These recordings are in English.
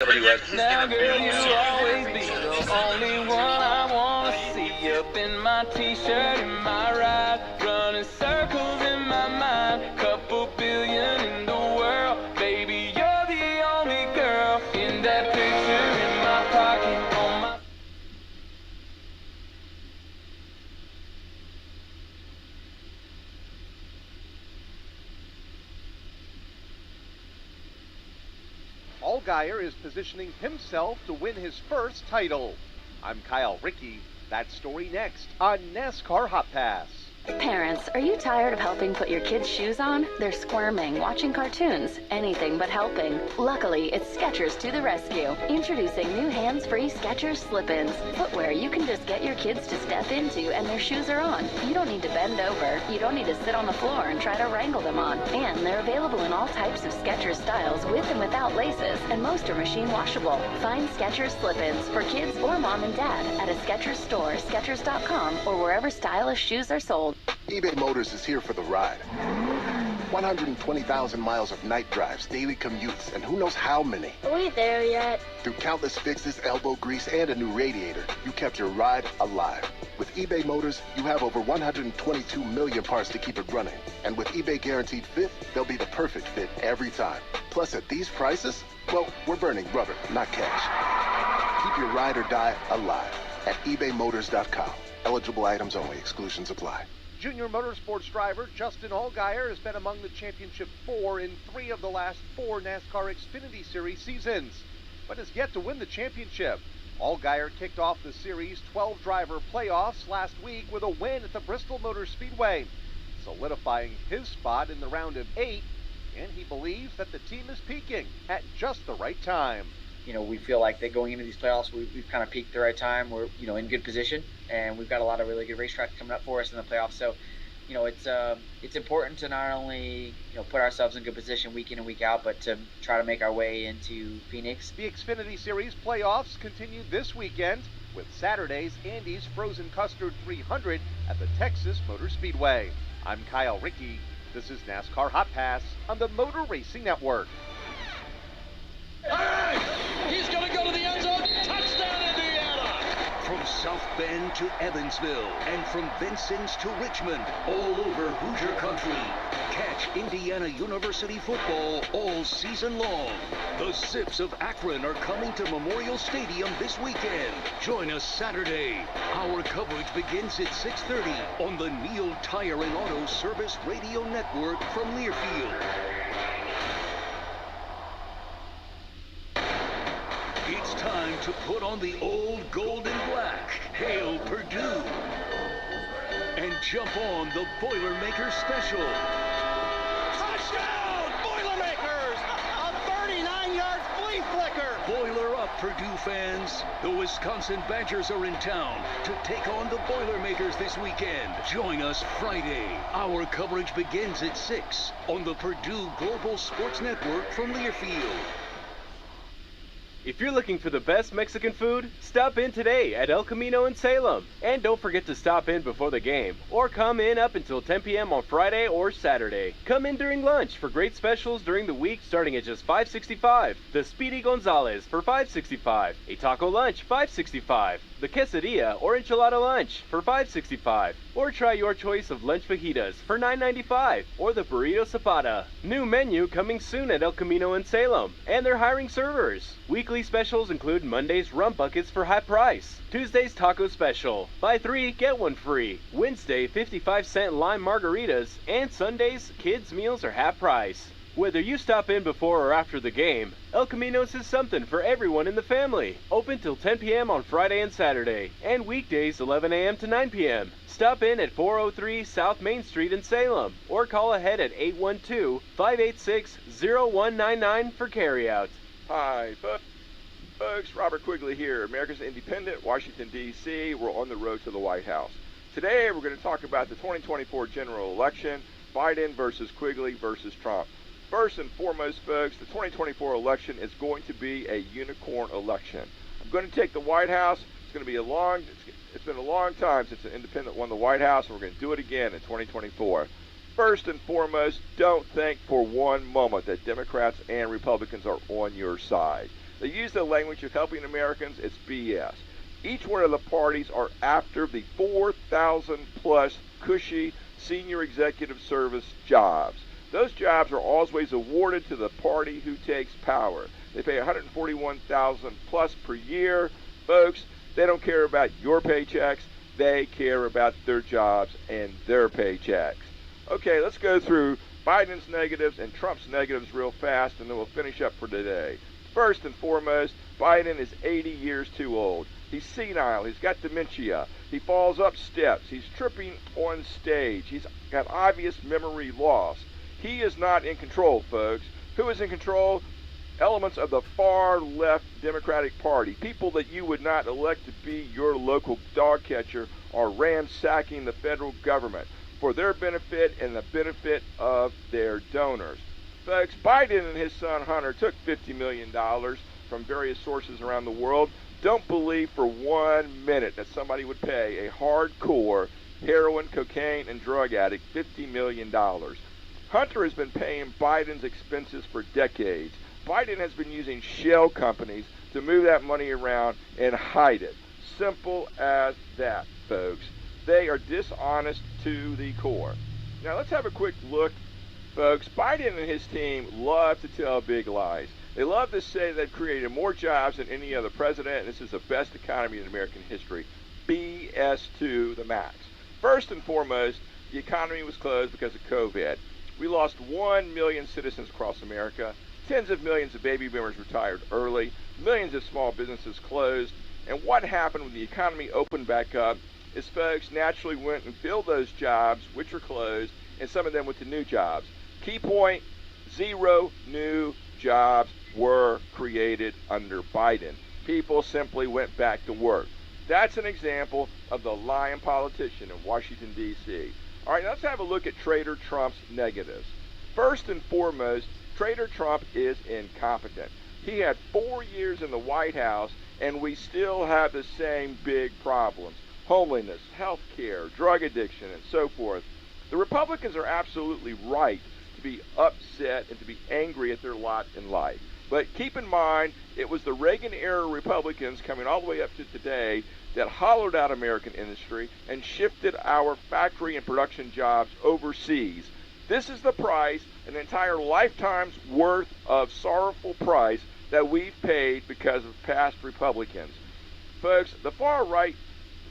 Now, girl, you'll always be the only one I wanna see. Up in my t-shirt, in my ride, running circles in my mind. Couple billion in the world, baby, you're the only girl. In that picture in my pocket, on my... Allgaier is positioning himself to win his first title. I'm Kyle Rickey. That story next on NASCAR Hot Pass. Parents, are you tired of helping put your kids' shoes on? They're squirming, watching cartoons, anything but helping. Luckily, it's Skechers to the rescue. Introducing new hands-free Skechers slip-ins. Footwear you can just get your kids to step into and their shoes are on. You don't need to bend over. You don't need to sit on the floor and try to wrangle them on. And they're available in all types of Skechers styles with and without laces, and most are machine washable. Find Skechers slip-ins for kids or mom and dad at a Skechers store, Skechers.com, or wherever stylish shoes are sold. eBay Motors is here for the ride. 120,000 miles of night drives, daily commutes, and who knows how many. Are we there yet? Through countless fixes, elbow grease, and a new radiator, you kept your ride alive. With eBay Motors, you have over 122 million parts to keep it running. And with eBay Guaranteed Fit, they'll be the perfect fit every time. Plus, at these prices, well, we're burning rubber, not cash. Keep your ride or die alive at ebaymotors.com. Eligible items only. Exclusions apply. Junior motorsports driver Justin Allgaier has been among the championship 4 in 3 of the last 4 NASCAR Xfinity Series seasons, but has yet to win the championship. Allgaier kicked off the series' 12-driver playoffs last week with a win at the Bristol Motor Speedway, solidifying his spot in the round of 8, and he believes that the team is peaking at just the right time. You know, we feel like that going into these playoffs, we've kind of peaked the right time. We're, in good position, and we've got a lot of really good racetracks coming up for us in the playoffs. So, it's important to not only, put ourselves in good position week in and week out, but to try to make our way into Phoenix. The Xfinity Series playoffs continue this weekend with Saturday's Andy's Frozen Custard 300 at the Texas Motor Speedway. I'm Kyle Rickey. This is NASCAR Hot Pass on the Motor Racing Network. He's going to go to the end zone. Touchdown, Indiana! From South Bend to Evansville and from Vincennes to Richmond, all over Hoosier Country. Catch Indiana University football all season long. The Zips of Akron are coming to Memorial Stadium this weekend. Join us Saturday. Our coverage begins at 6:30 on the Neal Tire and Auto Service Radio Network from Learfield. It's time to put on the old gold and black. Hail Purdue. And jump on the Boilermakers special. Touchdown, Boilermakers! A 39-yard flea flicker! Boiler up, Purdue fans. The Wisconsin Badgers are in town to take on the Boilermakers this weekend. Join us Friday. Our coverage begins at 6 on the Purdue Global Sports Network from Learfield. If you're looking for the best Mexican food, stop in today at El Camino in Salem. And don't forget to stop in before the game, or come in up until 10 p.m. on Friday or Saturday. Come in during lunch for great specials during the week starting at just $5.65. The Speedy Gonzalez for $5.65. A taco lunch, $5.65. The quesadilla or enchilada lunch for $5.65. Or try your choice of lunch fajitas for $9.95. Or the burrito zapada. New menu coming soon at El Camino in Salem. And they're hiring servers. Weekly specials include Monday's rum buckets for half price. Tuesday's taco special. Buy 3, get 1 free. Wednesday, 55-cent lime margaritas. And Sunday's kids' meals are half price. Whether you stop in before or after the game, El Camino's has something for everyone in the family. Open till 10 p.m. on Friday and Saturday, and weekdays 11 a.m. to 9 p.m. Stop in at 403 South Main Street in Salem, or call ahead at 812-586-0199 for carryout. Hi, folks. Robert Quigley here, America's Independent, Washington, D.C. We're on the road to the White House. Today, we're going to talk about the 2024 general election, Biden versus Quigley versus Trump. First and foremost, folks, the 2024 election is going to be a unicorn election. I'm going to take the White House. It's going to be it's been a long time since an independent won the White House, and we're going to do it again in 2024. First and foremost, don't think for one moment that Democrats and Republicans are on your side. They use the language of helping Americans. It's BS. Each one of the parties are after the 4,000 plus cushy senior executive service jobs. Those jobs are always awarded to the party who takes power. They pay $141,000 plus per year. Folks, they don't care about your paychecks. They care about their jobs and their paychecks. Okay, let's go through Biden's negatives and Trump's negatives real fast, and then we'll finish up for today. First and foremost, Biden is 80 years too old. He's senile. He's got dementia. He falls up steps. He's tripping on stage. He's got obvious memory loss. He is not in control, folks. Who is in control? Elements of the far left Democratic Party. People that you would not elect to be your local dog catcher are ransacking the federal government for their benefit and the benefit of their donors. Folks, Biden and his son Hunter took $50 million from various sources around the world. Don't believe for 1 minute that somebody would pay a hardcore heroin, cocaine, and drug addict $50 million. Hunter has been paying Biden's expenses for decades. Biden has been using shell companies to move that money around and hide it. Simple as that, folks. They are dishonest to the core. Now let's have a quick look, folks. Biden and his team love to tell big lies. They love to say they've created more jobs than any other president, and this is the best economy in American history. BS to the max. First and foremost, the economy was closed because of COVID. We lost 1 million citizens across America. Tens of millions of baby boomers retired early. Millions of small businesses closed. And what happened when the economy opened back up is folks naturally went and filled those jobs, which were closed, and some of them went to new jobs. Key point, 0 new jobs were created under Biden. People simply went back to work. That's an example of the lying politician in Washington, D.C. All right, now let's have a look at Trader Trump's negatives. First and foremost, Trader Trump is incompetent. He had 4 years in the White House, and we still have the same big problems. Homelessness, health care, drug addiction, and so forth. The Republicans are absolutely right to be upset and to be angry at their lot in life. But keep in mind, it was the Reagan-era Republicans coming all the way up to today that hollowed out American industry and shifted our factory and production jobs overseas. This is the price, an entire lifetime's worth of sorrowful price that we've paid because of past Republicans. Folks, the far-right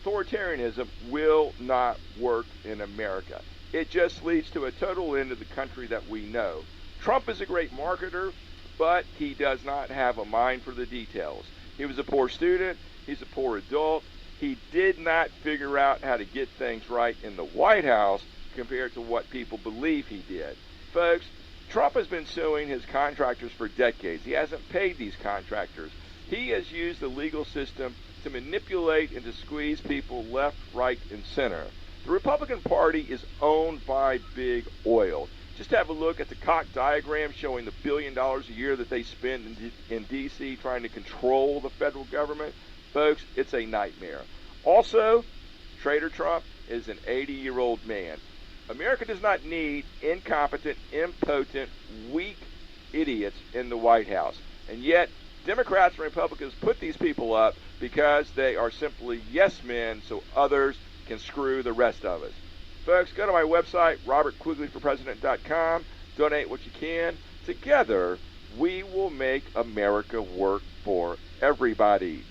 authoritarianism will not work in America. It just leads to a total end of the country that we know. Trump is a great marketer, but he does not have a mind for the details. He was a poor student. He's a poor adult. He did not figure out how to get things right in the White House compared to what people believe he did. Folks, Trump has been suing his contractors for decades. He hasn't paid these contractors. He has used the legal system to manipulate and to squeeze people left, right, and center. The Republican Party is owned by big oil. Just have a look at the cock diagram showing the $1 billion a year that they spend in D.C. trying to control the federal government. Folks, it's a nightmare. Also, Trader Trump is an 80-year-old man. America does not need incompetent, impotent, weak idiots in the White House. And yet, Democrats and Republicans put these people up because they are simply yes men so others can screw the rest of us. Folks, go to my website, robertquigleyforpresident.com. Donate what you can. Together, we will make America work for everybody.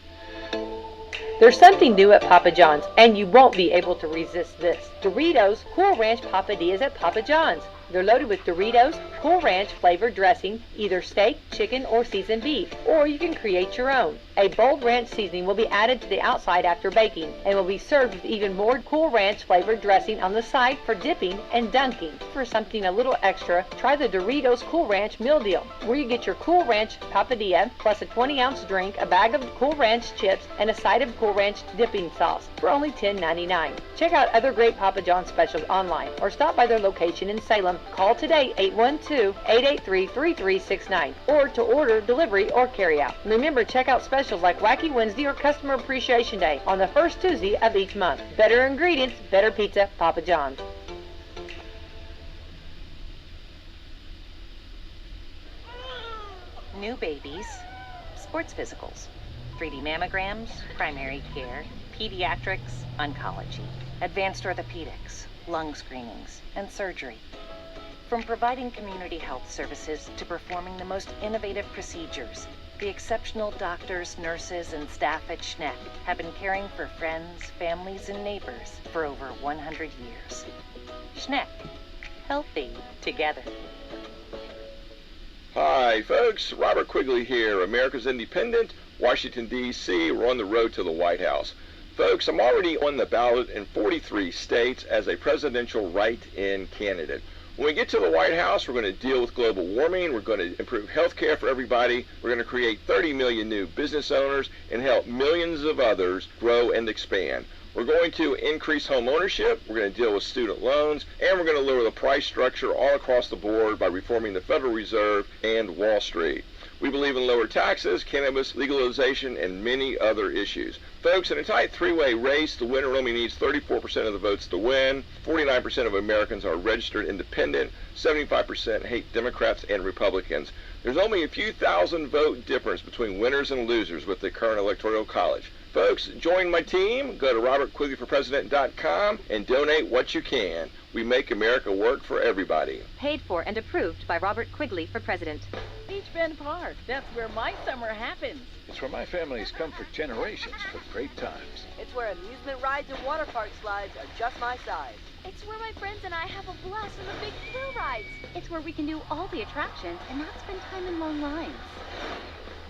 There's something new at Papa John's, and you won't be able to resist this. Doritos Cool Ranch Papadillas at Papa John's. They're loaded with Doritos Cool Ranch flavored dressing, either steak, chicken, or seasoned beef, or you can create your own. A bold ranch seasoning will be added to the outside after baking, and will be served with even more Cool Ranch flavored dressing on the side for dipping and dunking. For something a little extra, try the Doritos Cool Ranch Meal Deal, where you get your Cool Ranch Papadilla, plus a 20-ounce drink, a bag of Cool Ranch chips, and a side of Cool Ranch dipping sauce for only $10.99. Check out other great Papa John's specials online, or stop by their location in Salem. Call today, 812-883-3369, or to order delivery or carryout. Remember, check out specials like Wacky Wednesday or Customer Appreciation Day on the first Tuesday of each month. Better ingredients, better pizza, Papa John's. New babies, sports physicals, 3D mammograms, primary care, pediatrics, oncology, advanced orthopedics, lung screenings, and surgery. From providing community health services to performing the most innovative procedures, the exceptional doctors, nurses, and staff at Schneck have been caring for friends, families, and neighbors for over 100 years. Schneck. Healthy together. Hi, folks. Robert Quigley here, America's Independent, Washington, D.C. We're on the road to the White House. Folks, I'm already on the ballot in 43 states as a presidential write-in candidate. When we get to the White House, we're going to deal with global warming. We're going to improve health care for everybody. We're going to create 30 million new business owners and help millions of others grow and expand. We're going to increase home ownership. We're going to deal with student loans, and we're going to lower the price structure all across the board by reforming the Federal Reserve and Wall Street. We believe in lower taxes, cannabis legalization, and many other issues. Folks, in a tight three-way race, the winner only needs 34% of the votes to win. 49% of Americans are registered independent. 75% hate Democrats and Republicans. There's only a few thousand vote difference between winners and losers with the current Electoral College. Folks, join my team. Go to robertquigleyforpresident.com and donate what you can. We make America work for everybody. Paid for and approved by Robert Quigley for president. Beach Bend Park. That's where my summer happens. It's where my family's come for generations for great times. It's where amusement rides and water park slides are just my size. It's where my friends and I have a blast on the big thrill rides. It's where we can do all the attractions and not spend time in long lines.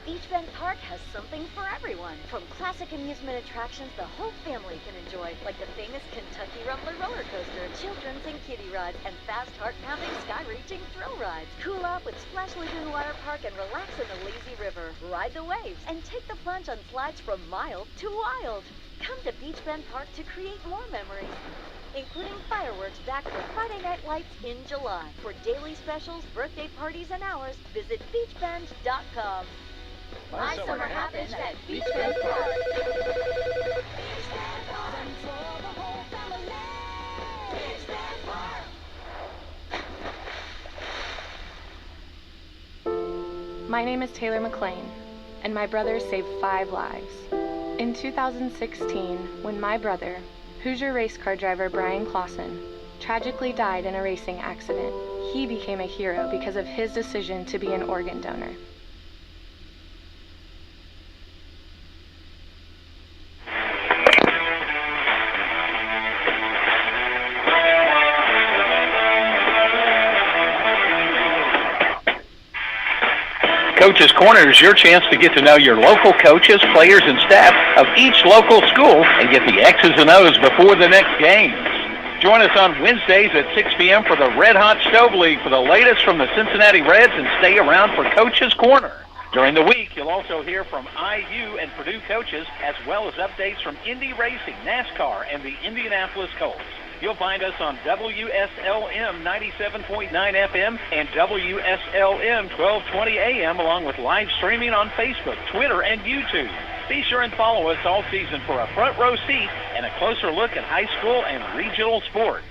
Beach Bend Park has something for everyone. From classic amusement attractions the whole family can enjoy, like the famous Kentucky Rumbler roller coaster, children's and kiddie rides, and fast heart-pounding sky-reaching thrill rides. Cool off with Splash Lagoon Water Park and relax in the lazy river. Ride the waves and take the plunge on slides from mild to wild. Come to Beach Bend Park to create more memories, including fireworks back for Friday Night Lights in July. For daily specials, birthday parties, and hours, visit beachbend.com. My summer happens at Beach Bend Park. My name is Taylor McLean, and my brother saved 5 lives. In 2016, when my brother, Hoosier race car driver Brian Clausen, tragically died in a racing accident, he became a hero because of his decision to be an organ donor. Coach's Corner is your chance to get to know your local coaches, players, and staff of each local school and get the X's and O's before the next games. Join us on Wednesdays at 6 p.m. for the Red Hot Stove League for the latest from the Cincinnati Reds, and stay around for Coach's Corner. During the week, you'll also hear from IU and Purdue coaches, as well as updates from Indy Racing, NASCAR, and the Indianapolis Colts. You'll find us on WSLM 97.9 FM and WSLM 1220 AM, along with live streaming on Facebook, Twitter, and YouTube. Be sure and follow us all season for a front row seat and a closer look at high school and regional sports.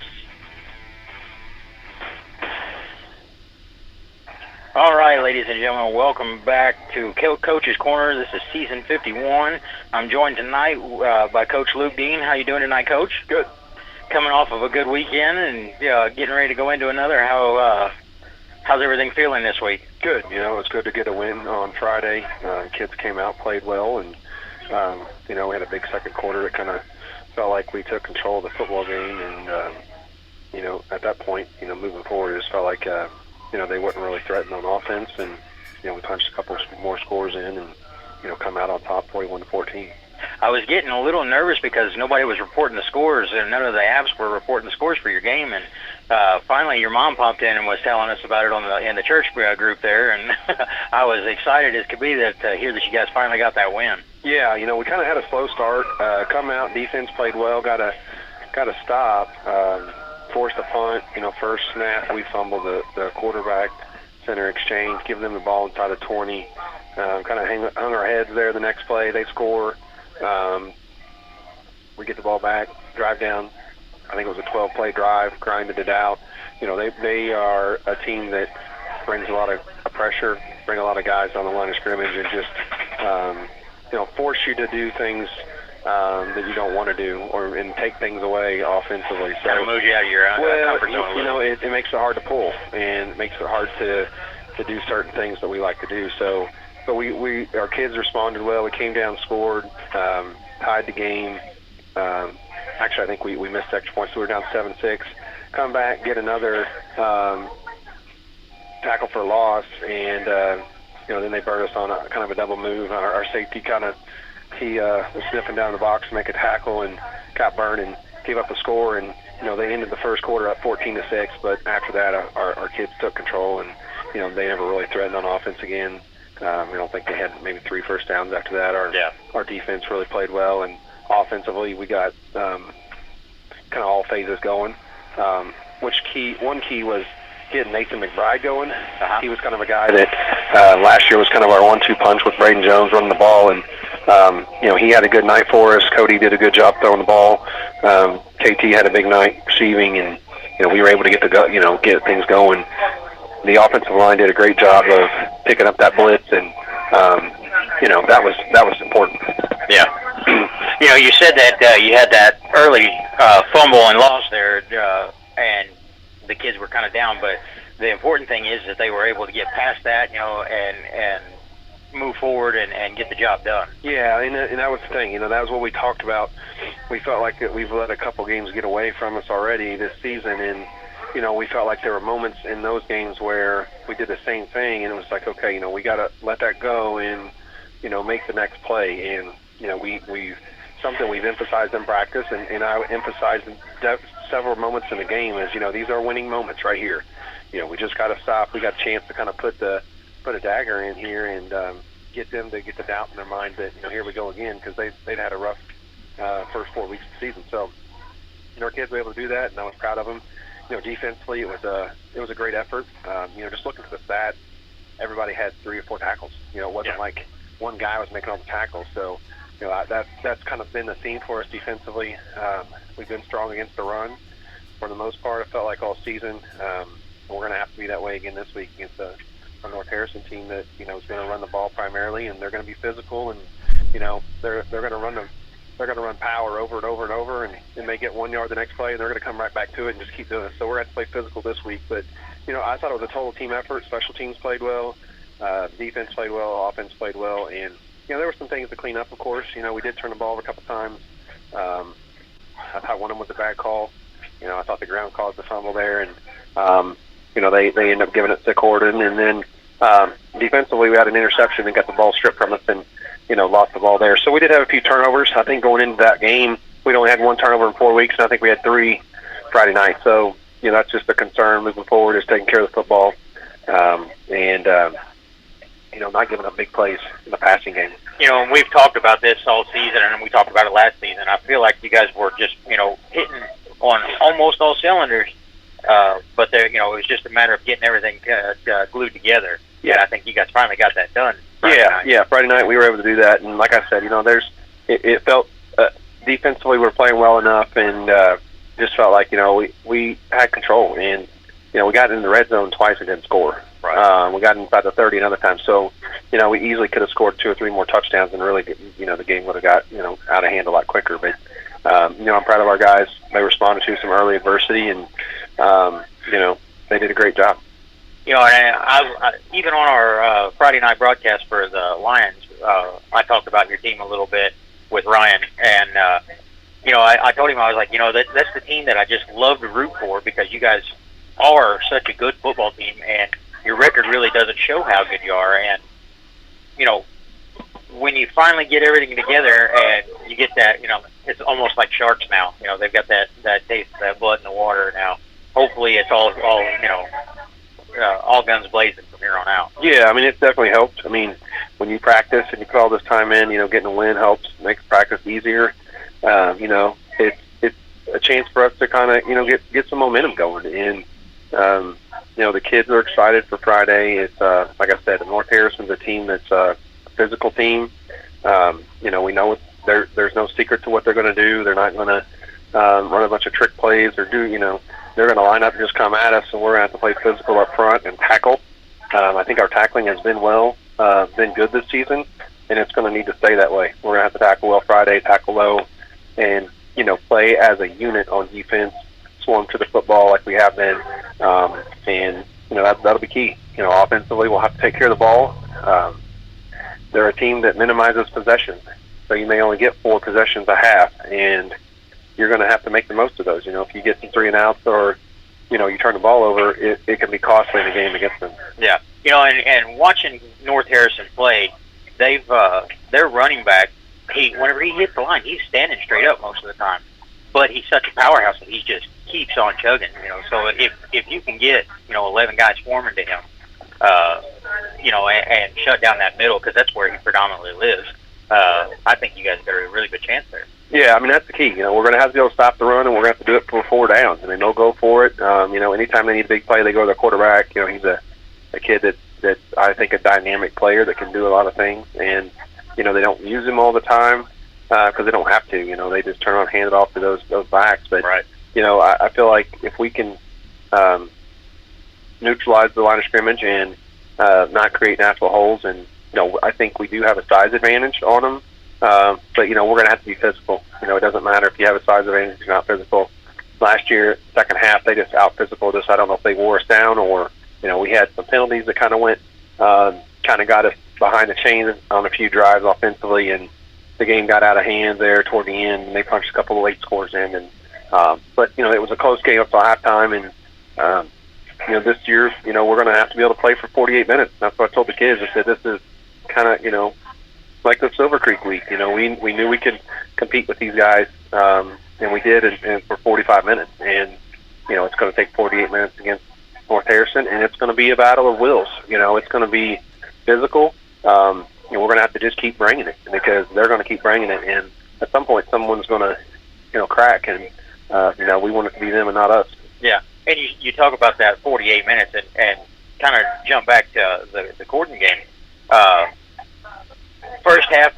All right, ladies and gentlemen, welcome back to Coach's Corner. This is season 51. I'm joined tonight by Coach Luke Dean. How you doing tonight, Coach? Good. Coming off of a good weekend and getting ready to go into another. How's everything feeling this week? Good. It's good to get a win on Friday. Kids came out, played well, and we had a big second quarter that kind of felt like we took control of the football game. And at that point, moving forward, it just felt like they wasn't really threatened on offense, and we punched a couple more scores in, and come out on top, 41-14. I was getting a little nervous because nobody was reporting the scores, and none of the apps were reporting the scores for your game. And finally, your mom popped in and was telling us about it in the church group there, and I was excited as could be to hear that you guys finally got that win. Yeah, we kind of had a slow start. Come out, defense played well, got a stop, forced a punt. First snap, we fumbled the quarterback center exchange, give them the ball inside of 20. Kind of hung our heads there. The next play, they score. We get the ball back, drive down. I think it was a 12-play drive, grinded it out. They are a team that brings a lot of pressure, bring a lot of guys on the line of scrimmage, and just force you to do things that you don't want to do, and take things away offensively. So kind of moves you out of your comfort zone. It makes it hard to pull, and it makes it hard to do certain things that we like to do. So, but our kids responded well. We came down, scored, tied the game. Actually, I think we missed extra points, so we were down 7-6. Come back, get another tackle for loss, and then they burned us on kind of a double move. Our safety he was sniffing down the box to make a tackle and got burned and gave up a score. And they ended the first quarter up 14-6. But after that, our kids took control, and they never really threatened on offense again. We don't think they had maybe 3 first downs after that. Our defense really played well, and offensively we got kind of all phases going. One key was getting Nathan McBride going. He was kind of a guy that last year was kind of our 1-2 punch with Braden Jones running the ball, and he had a good night for us. Cody did a good job throwing the ball. KT had a big night receiving, and we were able to get things going. The offensive line did a great job of picking up that blitz, and that was important. Yeah. You said that you had that early fumble and loss there, and the kids were kind of down, but the important thing is that they were able to get past that, and move forward and get the job done. Yeah, and that was the thing. That was what we talked about. We felt like that we've let a couple games get away from us already this season, and we felt like there were moments in those games where we did the same thing, and it was like, okay, we got to let that go and make the next play. And we something we've emphasized in practice, and I emphasized several moments in the game is these are winning moments right here. We just got to stop. We got a chance to kind of put a dagger in here and get them to get the doubt in their mind that here we go again, because they'd had a rough first 4 weeks of the season. So our kids were able to do that, and I was proud of them. Defensively, it was a great effort. Just looking at the stats, everybody had 3 or 4 tackles. It wasn't like one guy was making all the tackles. So that's kind of been the theme for us defensively. We've been strong against the run for the most part. I felt like all season. We're going to have to be that way again this week against a North Harrison team that is going to run the ball primarily, and they're going to be physical, and they're going to run they're going to run power over and over and over, and they get 1 yard the next play, and they're going to come right back to it and just keep doing it. So we're going to play physical this week. But, I thought it was a total team effort. Special teams played well. Defense played well. Offense played well. And, there were some things to clean up, of course. We did turn the ball over a couple times. I thought one of them was a bad call. I thought the ground caused the fumble there. And, they ended up giving it to Corden. And then defensively, we had an interception and got the ball stripped from us and, lost the ball there. So we did have a few turnovers. I think going into that game, we'd only had 1 turnover in 4 weeks, and I think we had 3 Friday night. So, that's just a concern moving forward, is taking care of the football and not giving up big plays in the passing game. We've talked about this all season, and we talked about it last season. I feel like you guys were just, hitting on almost all cylinders, but there, it was just a matter of getting everything glued together. Yeah, I think you guys finally got that done. Friday night we were able to do that, and like I said, it felt defensively we were playing well enough, and just felt like we had control, and we got in the red zone twice and didn't score. Right. We got inside the 30 another time, so we easily could have scored 2 or 3 more touchdowns, and really the game would have got out of hand a lot quicker. But I'm proud of our guys. They responded to some early adversity, and they did a great job. And I even on our Friday night broadcast for the Lions, I talked about your team a little bit with Ryan, and I told him, I was like, that's the team that I just love to root for, because you guys are such a good football team, and your record really doesn't show how good you are. And when you finally get everything together and you get that, it's almost like sharks now. They've got that taste, that blood in the water now. Hopefully, it's all guns blazing from here on out. Yeah, it definitely helped. When you practice and you put all this time in, getting a win helps, makes practice easier. It's a chance for us to kind of, get some momentum going. And, the kids are excited for Friday. It's, like I said, North Harrison's a team that's a physical team. We know there's no secret to what they're going to do. They're not going to run a bunch of trick plays or do, they're going to line up and just come at us, and we're going to have to play physical up front and tackle. I think our tackling has been good this season. and it's going to need to stay that way. We're going to have to tackle well Friday, tackle low, and play as a unit on defense, swarm to the football like we have been, and that'll be key. Offensively, we'll have to take care of the ball. They're a team that minimizes possessions, so you may only get 4 possessions a half, and you're going to have to make the most of those. If you get some 3 and outs or you turn the ball over, it can be costly in a game against them. Yeah, and watching North Harrison play, their running back, whenever he hits the line, he's standing straight up most of the time. But he's such a powerhouse that he just keeps on chugging. So if you can get 11 guys swarming to him, and shut down that middle, because that's where he predominantly lives, I think you guys got a really good chance there. Yeah, I mean, that's the key. We're going to have to be able to stop the run, and we're going to have to do it for 4 downs. I mean, they'll go for it. Anytime they need a big play, they go to their quarterback. He's a kid that I think a dynamic player that can do a lot of things. And, they don't use him all the time because they don't have to. They just turn around and hand it off to those backs. But, right. I feel like if we can neutralize the line of scrimmage and not create natural holes, and, I think we do have a size advantage on them. But, we're going to have to be physical. It doesn't matter if you have a size advantage if you're not physical. Last year, second half, they just out-physicaled us. I don't know if they wore us down or, we had some penalties that kind of got us behind the chains on a few drives offensively, and the game got out of hand there toward the end, and they punched a couple of late scores in. And but, it was a close game up to halftime, and, this year, we're going to have to be able to play for 48 minutes. That's what I told the kids. I said, this is kind of, like the Silver Creek week. We knew we could compete with these guys, and we did, and for 45 minutes. And, it's going to take 48 minutes against North Harrison, and it's going to be a battle of wills. It's going to be physical. We're going to have to just keep bringing it, because they're going to keep bringing it. And at some point, someone's going to, crack, and, we want it to be them and not us. Yeah, and you talk about that 48 minutes and kind of jump back to the Gordon game. First half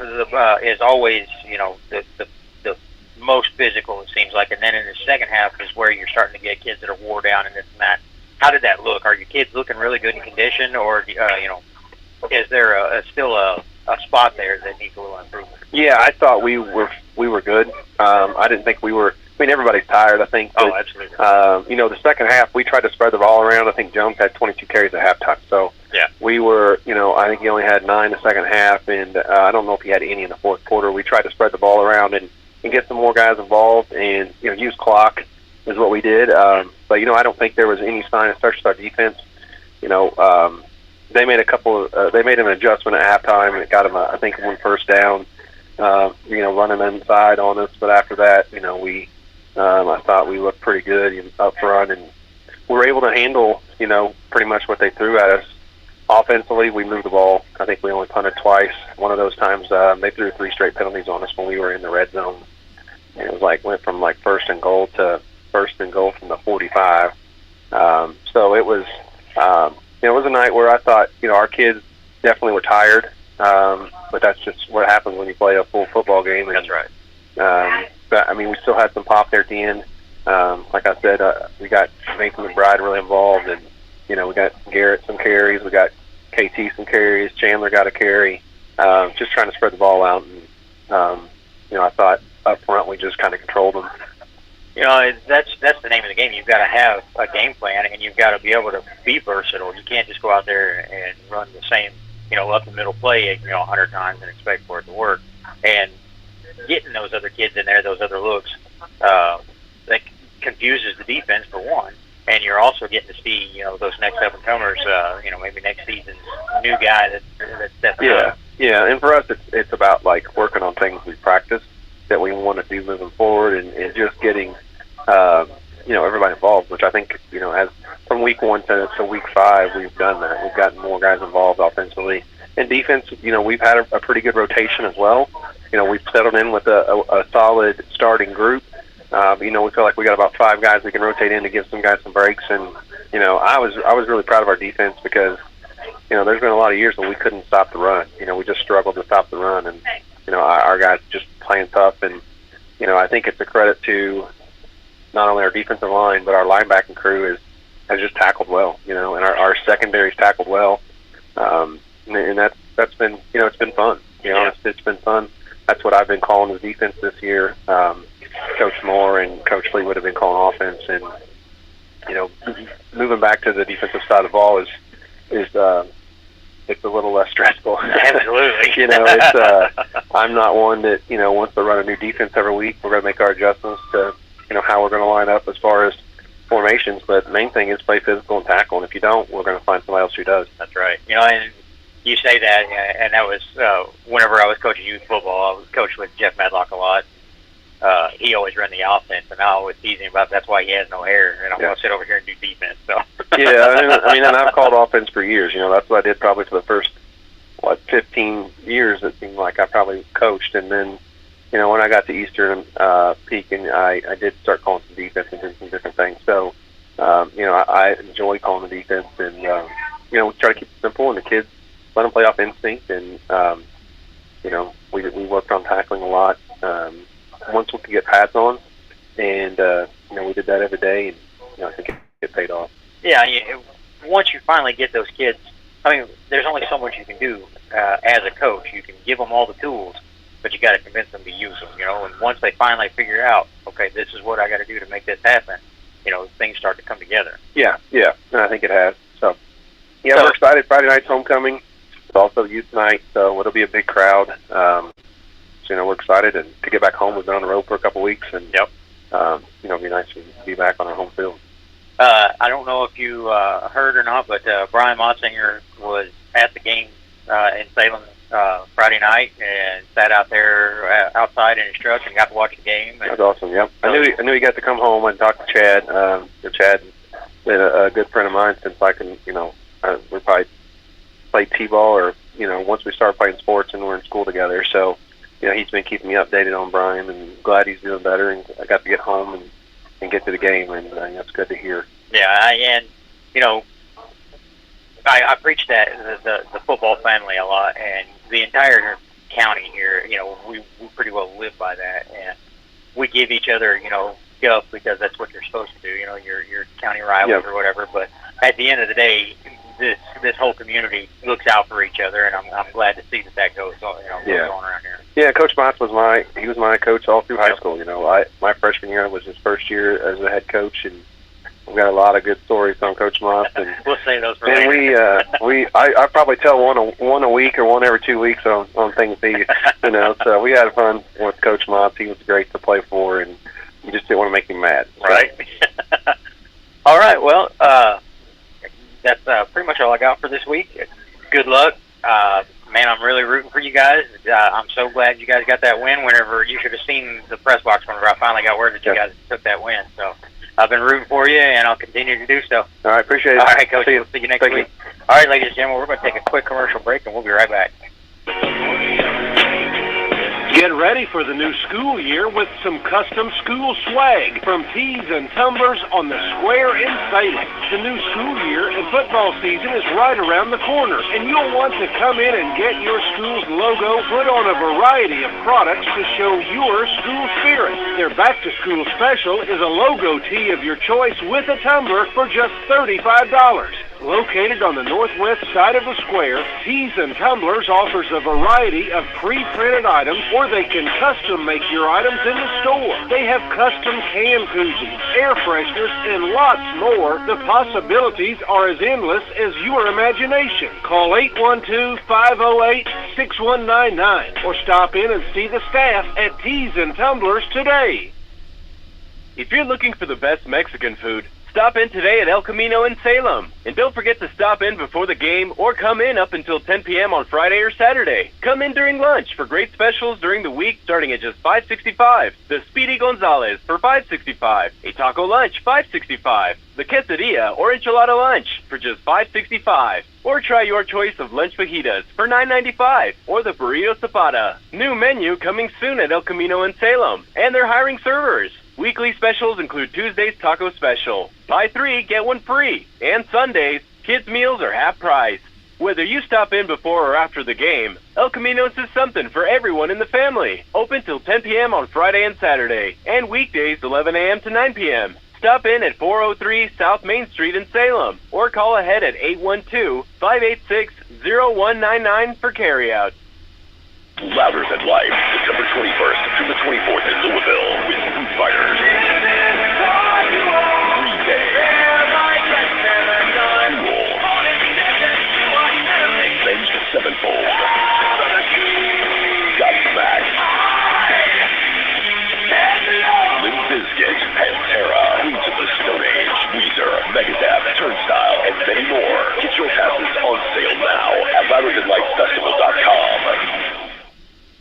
is always, the most physical, it seems like, and then in the second half is where you're starting to get kids that are wore down and this and that. How did that look? Are your kids looking really good in condition, or is there still a spot there that needs a little improvement? Yeah, I thought we were good. I didn't think we were. I mean, everybody's tired, I think. But, absolutely. The second half, we tried to spread the ball around. I think Jones had 22 carries at halftime. So yeah, we were, I think he only had 9 the second half, and I don't know if he had any in the fourth quarter. We tried to spread the ball around and get some more guys involved, and use clock is what we did. But I don't think there was any sign of our defense. They made they made an adjustment at halftime, and it got them, I think, 1 first down. Running inside on us, but after that, I thought we looked pretty good up front, and we were able to handle, pretty much what they threw at us. Offensively, we moved the ball. I think we only punted twice. One of those times, they threw 3 straight penalties on us when we were in the red zone. And it was went from first and goal to first and goal from the 45. So it was, it was a night where I thought, our kids definitely were tired. But that's just what happens when you play a full football game. And, that's right. But, I mean, we still had some pop there at the end. Like I said, we got Nathan McBride really involved, and, we got Garrett some carries. We got KT some carries. Chandler got a carry. Just trying to spread the ball out. And, I thought up front we just kind of controlled them. That's the name of the game. You've got to have a game plan, and you've got to be able to be versatile. You can't just go out there and run the same, up the middle play, 100 times and expect for it to work. And getting those other kids in there, those other looks, that confuses the defense for one. And you're also getting to see, those next up and comers, maybe next season's new guy that's stepping up. Yeah. And for us, it's about working on things we practice that we want to do moving forward, and just getting, everybody involved, which I think, as from week 1 to week 5, we've done that. We've gotten more guys involved offensively. And defense, we've had a pretty good rotation as well. We've settled in with a solid starting group. We feel like we got about 5 guys we can rotate in to give some guys some breaks. And, I was really proud of our defense because, there's been a lot of years when we couldn't stop the run. We just struggled to stop the run. And, our guys just playing tough. And, I think it's a credit to not only our defensive line, but our linebacking crew has just tackled well, and our secondary's tackled well. And that's been, it's been fun. You know, it's been fun. That's what I've been calling the defense this year. Coach Moore and Coach Lee would have been calling offense, and you know, moving back to the defensive side of the ball is it's a little less stressful. Absolutely. You know, it's I'm not one that, you know, wants to run a new defense every week. We're going to make our adjustments to, you know, how we're going to line up as far as formations. But the main thing is play physical and tackle. And if you don't, we're going to find somebody else who does. That's right. You know, and you say that, and that was whenever I was coaching youth football. I was coached with Jeff Medlock a lot. He always ran the offense, and I always tease him about that's why he has no hair, and I'm going to sit over here and do defense. So. Yeah, I mean, and I've called offense for years. You know, that's what I did probably for the first 15 years. It seemed like I probably coached, and then, you know, when I got to Eastern Peak, and I did start calling some defense and doing some different things. So, you know, I enjoy calling the defense, and you know, we try to keep it simple, and the kids let them play off instinct, and you know, we worked on tackling a lot. Once we could get pads on, and you know, we did that every day, and you know, I think it paid off. Yeah, once you finally get those kids, I mean, there's only so much you can do as a coach. You can give them all the tools, but you got to convince them to use them. You know, and once they finally figure out, okay, this is what I got to do to make this happen, you know, things start to come together. Yeah, and I think it has. So, yeah, we're excited. Friday night's homecoming. It's also youth night, so it'll be a big crowd. You know, we're excited, and to get back home. We've been on the road for a couple of weeks, and you know, it'd be nice to be back on our home field. I don't know if you heard or not, but Brian Motsinger was at the game in Salem Friday night and sat out there outside in his truck and got to watch the game. That's awesome. Yep, I knew he got to come home and talk to Chad. Chad's been a good friend of mine since I can, you know, we probably played t-ball, or you know, once we started playing sports and we're in school together. So. You know, he's been keeping me updated on Brian, and glad he's doing better. And I got to get home and get to the game, and that's good to hear. Yeah, and you know, I preach that the football family a lot, and the entire county here. You know, we pretty well live by that, and we give each other, you know, guff because that's what you're supposed to do. You know, your county rivals or whatever. But at the end of the day, this whole community looks out for each other, and I'm glad to see that goes on, you know, goes on around here. Yeah, Coach Motts was my coach all through high school. You know, my freshman year was his first year as a head coach, and we've got a lot of good stories on Coach Motts. And we'll say those for later. And I probably tell one a week or one every 2 weeks on things you know. So we had fun with Coach Motts. He was great to play for, and you just didn't want to make him mad. So. Right. All right. Well, that's pretty much all I got for this week. Good luck. Man, I'm really rooting for you guys. I'm so glad you guys got that win. Whenever you should have seen the press box whenever I finally got word that you guys took that win. So I've been rooting for you, and I'll continue to do so. All right, appreciate it. All right, Coach. We'll see you next week. All right, ladies and gentlemen, we're going to take a quick commercial break, and we'll be right back. Get ready for the new school year with some custom school swag from Tees and Tumblers on the Square in Salem. The new school year and football season is right around the corner, and you'll want to come in and get your school's logo put on a variety of products to show your school spirit. Their back-to-school special is a logo tee of your choice with a tumbler for just $35. Located on the northwest side of the square, Tees and Tumblers offers a variety of pre-printed items, or they can custom make your items in the store. They have custom can koozies, air fresheners, and lots more. The possibilities are as endless as your imagination. Call 812-508-6199 or stop in and see the staff at Tees and Tumblers today. If you're looking for the best Mexican food, stop in today at El Camino in Salem. And don't forget to stop in before the game or come in up until 10 p.m. on Friday or Saturday. Come in during lunch for great specials during the week starting at just $5.65. The Speedy Gonzalez for $5.65. A taco lunch, $5.65. The quesadilla or enchilada lunch for just $5.65. Or try your choice of lunch fajitas for $9.95. Or the burrito zapada. New menu coming soon at El Camino in Salem. And they're hiring servers. Weekly specials include Tuesday's taco special. Buy 3, get 1 free. And Sundays, kids' meals are half price. Whether you stop in before or after the game, El Camino's is something for everyone in the family. Open till 10 p.m. on Friday and Saturday. And weekdays 11 a.m. to 9 p.m. Stop in at 403 South Main Street in Salem. Or call ahead at 812-586-0199 for carryout. Louder Than Life, September 21st through the 24th in Louisville with Foo Fighters, Green Day, Tool, Avenged Sevenfold, Godsmack, Limp Bizkit, Pantera, Queens of the Stone Age, Weezer, Megadeth, Turnstile, and many more. Get your passes on sale now at louderthanlifefestival.com.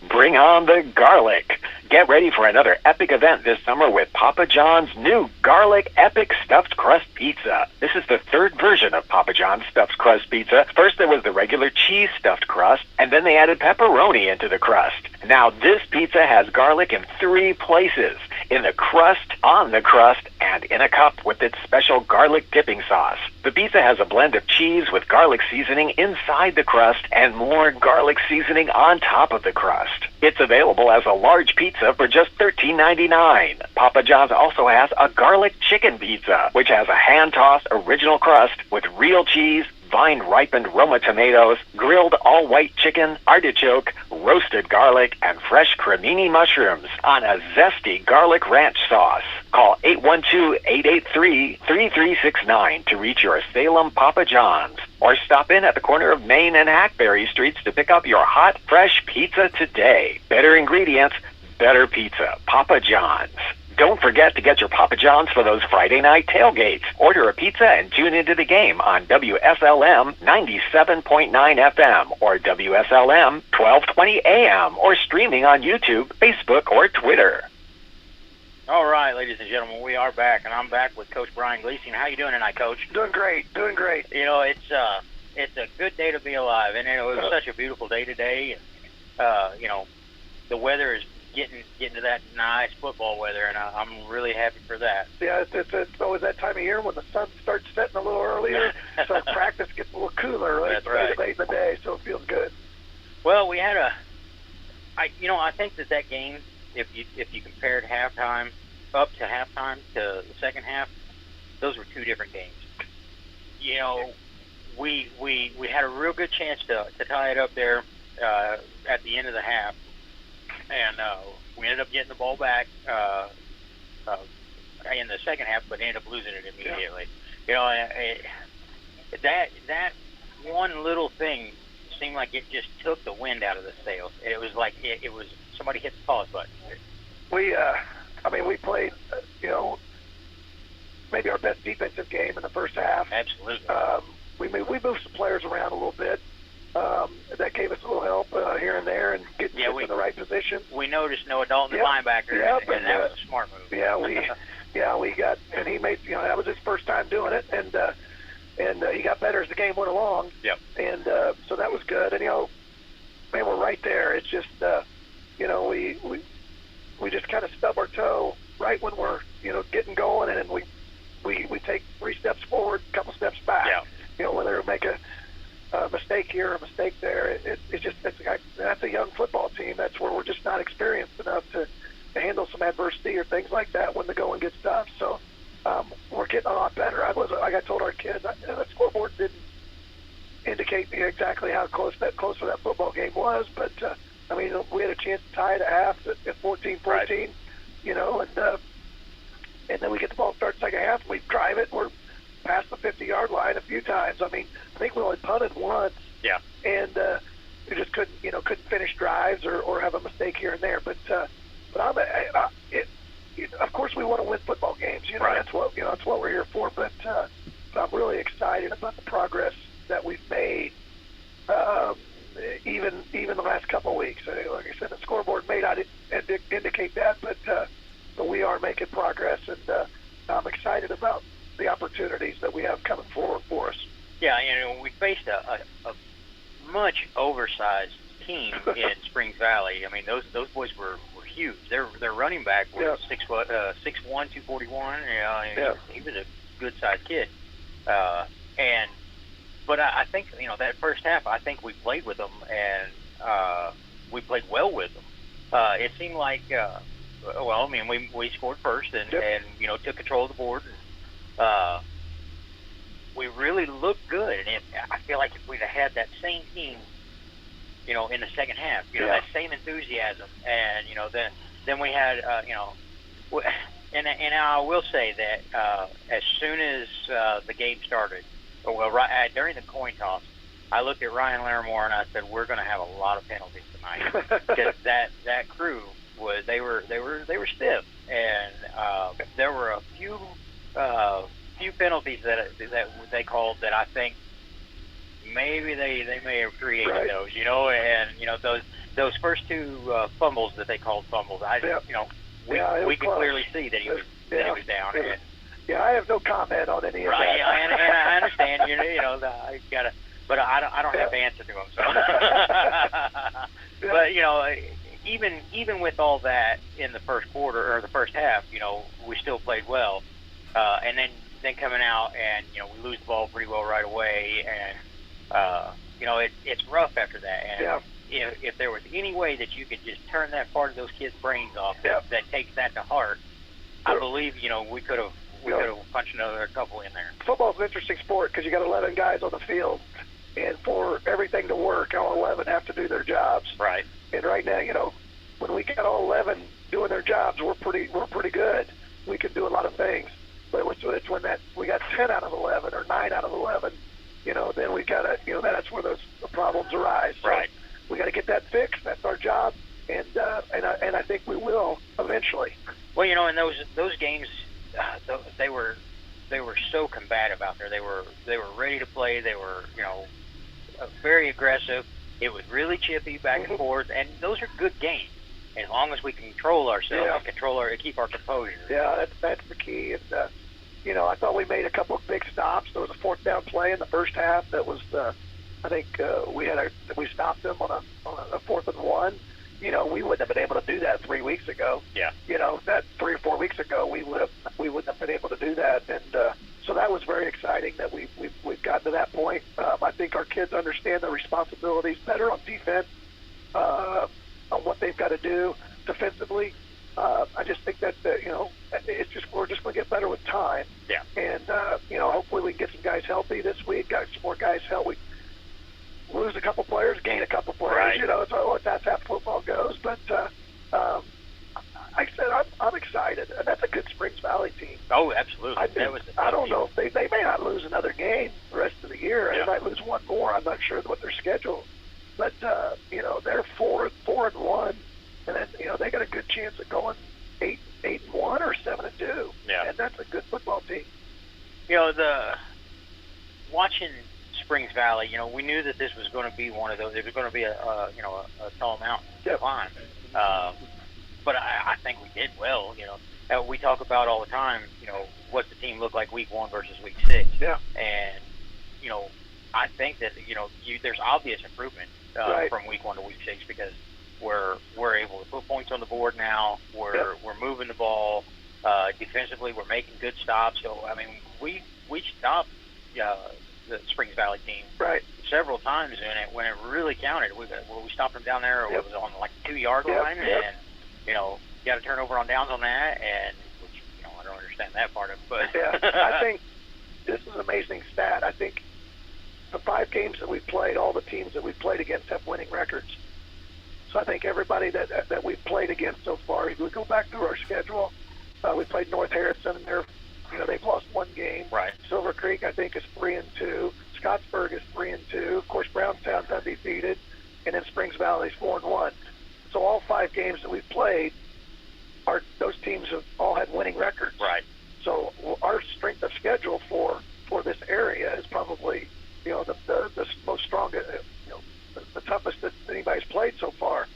Bring on the garlic. Get ready for another epic event this summer with Papa John's new Garlic Epic Stuffed Crust Pizza. This is the third version of Papa John's Stuffed Crust Pizza. First there was the regular cheese stuffed crust, and then they added pepperoni into the crust. Now this pizza has garlic in 3 places: in the crust, on the crust, and in a cup with its special garlic dipping sauce. The pizza has a blend of cheese with garlic seasoning inside the crust and more garlic seasoning on top of the crust. It's available as a large pizza for just $13.99. Papa John's also has a garlic chicken pizza, which has a hand-tossed original crust with real cheese, vine-ripened Roma tomatoes, grilled all-white chicken, artichoke, roasted garlic, and fresh cremini mushrooms on a zesty garlic ranch sauce. Call 812-883-3369 to reach your Salem Papa John's, or stop in at the corner of Main and Hackberry Streets to pick up your hot, fresh pizza today. Better ingredients, better pizza. Papa John's. Don't forget to get your Papa John's for those Friday night tailgates. Order a pizza and tune into the game on WSLM 97.9 FM or WSLM 1220 AM or streaming on YouTube, Facebook, or Twitter. All right, ladies and gentlemen, we are back, and I'm back with Coach Brian Gleason. How you doing tonight, Coach? Doing great. You know, it's a good day to be alive, and it was such a beautiful day today. And you know, the weather is getting to that nice football weather, and I'm really happy for that. Yeah, it's always that time of year when the sun starts setting a little earlier, so practice gets a little cooler, right? That's right. Late in the day, so it feels good. Well, we had I think that game, if you compared halftime up to halftime to the second half, those were 2 different games. You know, we had a real good chance to tie it up there at the end of the half. And we ended up getting the ball back in the second half, but ended up losing it immediately. Yeah. You know, that one little thing seemed like it just took the wind out of the sails. It was like it was somebody hit the pause button. We played, maybe our best defensive game in the first half. Absolutely. We moved some players around a little bit. That gave us a little help here and there and getting in the right position. We noticed Noah Dalton, the linebacker, and that was a smart move. We got, and he made, that was his first time doing it, and he got better as the game went along. Yep. And so that was good. And man, we're right there. It's just, we just kind of stub our toe right when we're, getting going, and then we take 3 steps forward, a couple steps back. Yeah. Whether we make a mistake here, a mistake there. That's a young football team. That's where we're just not experienced enough to handle some adversity or things like that when the going gets tough. So we're getting a lot better. Like I told our kids, the scoreboard didn't indicate exactly how close that football game was, but we had a chance to tie it at half at 14-14. Right. And then we get the ball start second half, and we drive it. We're past the 50-yard line a few times. I think we only punted once. Yeah. And we just couldn't finish drives or have a mistake here and there. But of course we want to win football games. Right. That's what we're here for. But I'm really excited about the progress that we've made. Even the last couple of weeks. Like I said, the scoreboard may not indicate that, but we are making progress, and I'm excited about the opportunities that we have coming forward for us. Yeah, we faced a much oversized team in Springs Valley. Those boys were huge. Their running back was 6'1", 241. He was a good sized kid. But I think that first half, I think we played with them, and we played well with them. It seemed like we scored first and took control of the board. And, we really looked good, and I feel like if we'd have had that same team in the second half. That same enthusiasm, and then we had and I will say that as soon as the game started, during the coin toss, I looked at Ryan Larimore and I said, we're going to have a lot of penalties tonight, because that crew they were stiff, and there were a few penalties that they called that I think maybe they may have created those, and those first two fumbles that they called fumbles. We could clearly see that he was down. And, I have no comment on any of that. And I understand. I gotta, but I don't have to answer to him. So, but even with all that in the first quarter or the first half, we still played well. And then coming out and we lose the ball pretty well right away, and it's rough after that. And if there was any way that you could just turn that part of those kids' brains off that takes that to heart, I believe we could have punched another couple in there. Football's an interesting sport because you got 11 guys on the field, and for everything to work, all 11 have to do their jobs. Right. And right now, when we got all 11 doing their jobs, we're pretty good. We can do a lot of things. But it's when we got 10 out of 11 or 9 out of 11, then we gotta, that's where the problems arise. So right. We got to get that fixed. That's our job, and I think we will eventually. Well, in those games, they were so combative out there. They were ready to play. They were very aggressive. It was really chippy back and forth, and those are good games as long as we control ourselves and keep our composure. Yeah, that's the key. And I thought we made a couple of big stops. There was a fourth down play in the first half that was. I think we stopped them on a 4th and 1. We wouldn't have been able to do that 3 weeks ago. Yeah. That 3 or 4 weeks ago we wouldn't have been able to do that, and so that was very exciting that we've gotten to that point. I think our kids understand their responsibilities better on defense, on what they've got to do defensively. I just think that we're just going to get better with time. Yeah. And hopefully we can get some guys healthy this week. Got some more guys healthy. Lose a couple players, gain a couple players. Right. That's how football goes. But like I said, I'm excited, and that's a good Springs Valley team. Oh, absolutely. I don't know if they may not lose another game the rest of the year. Yeah. They might lose one more. I'm not sure what their schedule. But they're 4-1, and then they got a good chance of going 8-1 or 7-2. Yeah. And that's a good football team. Watching Springs Valley, we knew that this was going to be one of those. It was going to be a tall mountain to climb. But I think we did well. We talk about all the time. What's the team look like week 1 versus week 6? Yeah. And I think that there's obvious improvement from week 1 to week 6 because we're able to put points on the board now. We're moving the ball defensively. We're making good stops. So I mean, we stopped the Springs Valley team several times in it when it really counted. We stopped them down there. It was on like the 2-yard line, and got a turnover on downs on that, and which I don't understand that part of it. But I think this is an amazing stat. I think the 5 games that we've played, all the teams that we've played against have winning records. So I think everybody that we've played against so far, if we go back through our schedule, we played North Harrison, and they've lost 1 game. Right. Silver Creek, I think, is 3-2. Scottsburg is 3-2. Of course, Brownstown's undefeated, and then Springs Valley's 4-1. So all 5 games that we've played, those teams have all had winning records. Right. So our strength of schedule for this area is probably the most strongest, the toughest that anybody's played so far,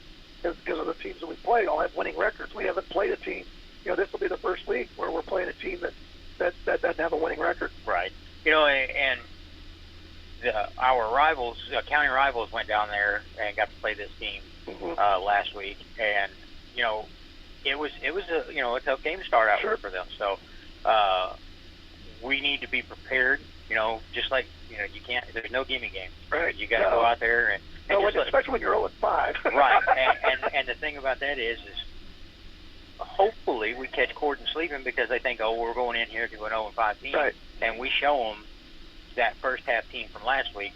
is because of the teams that we've played all have winning records. We haven't played a team. This will be the first week where we're playing a team that doesn't have a winning record. Right. And our rivals, county rivals, went down there and got to play this team last week, and it was a tough game to start out with for them. So we need to be prepared. Just like you can't. There's no gimme game. Right. You got to go out there and especially when you're 0-5. Right. And the thing about that is hopefully we catch Corden sleeping because they think, we're going in here to an 0-5 team, and we show them that first half team from last week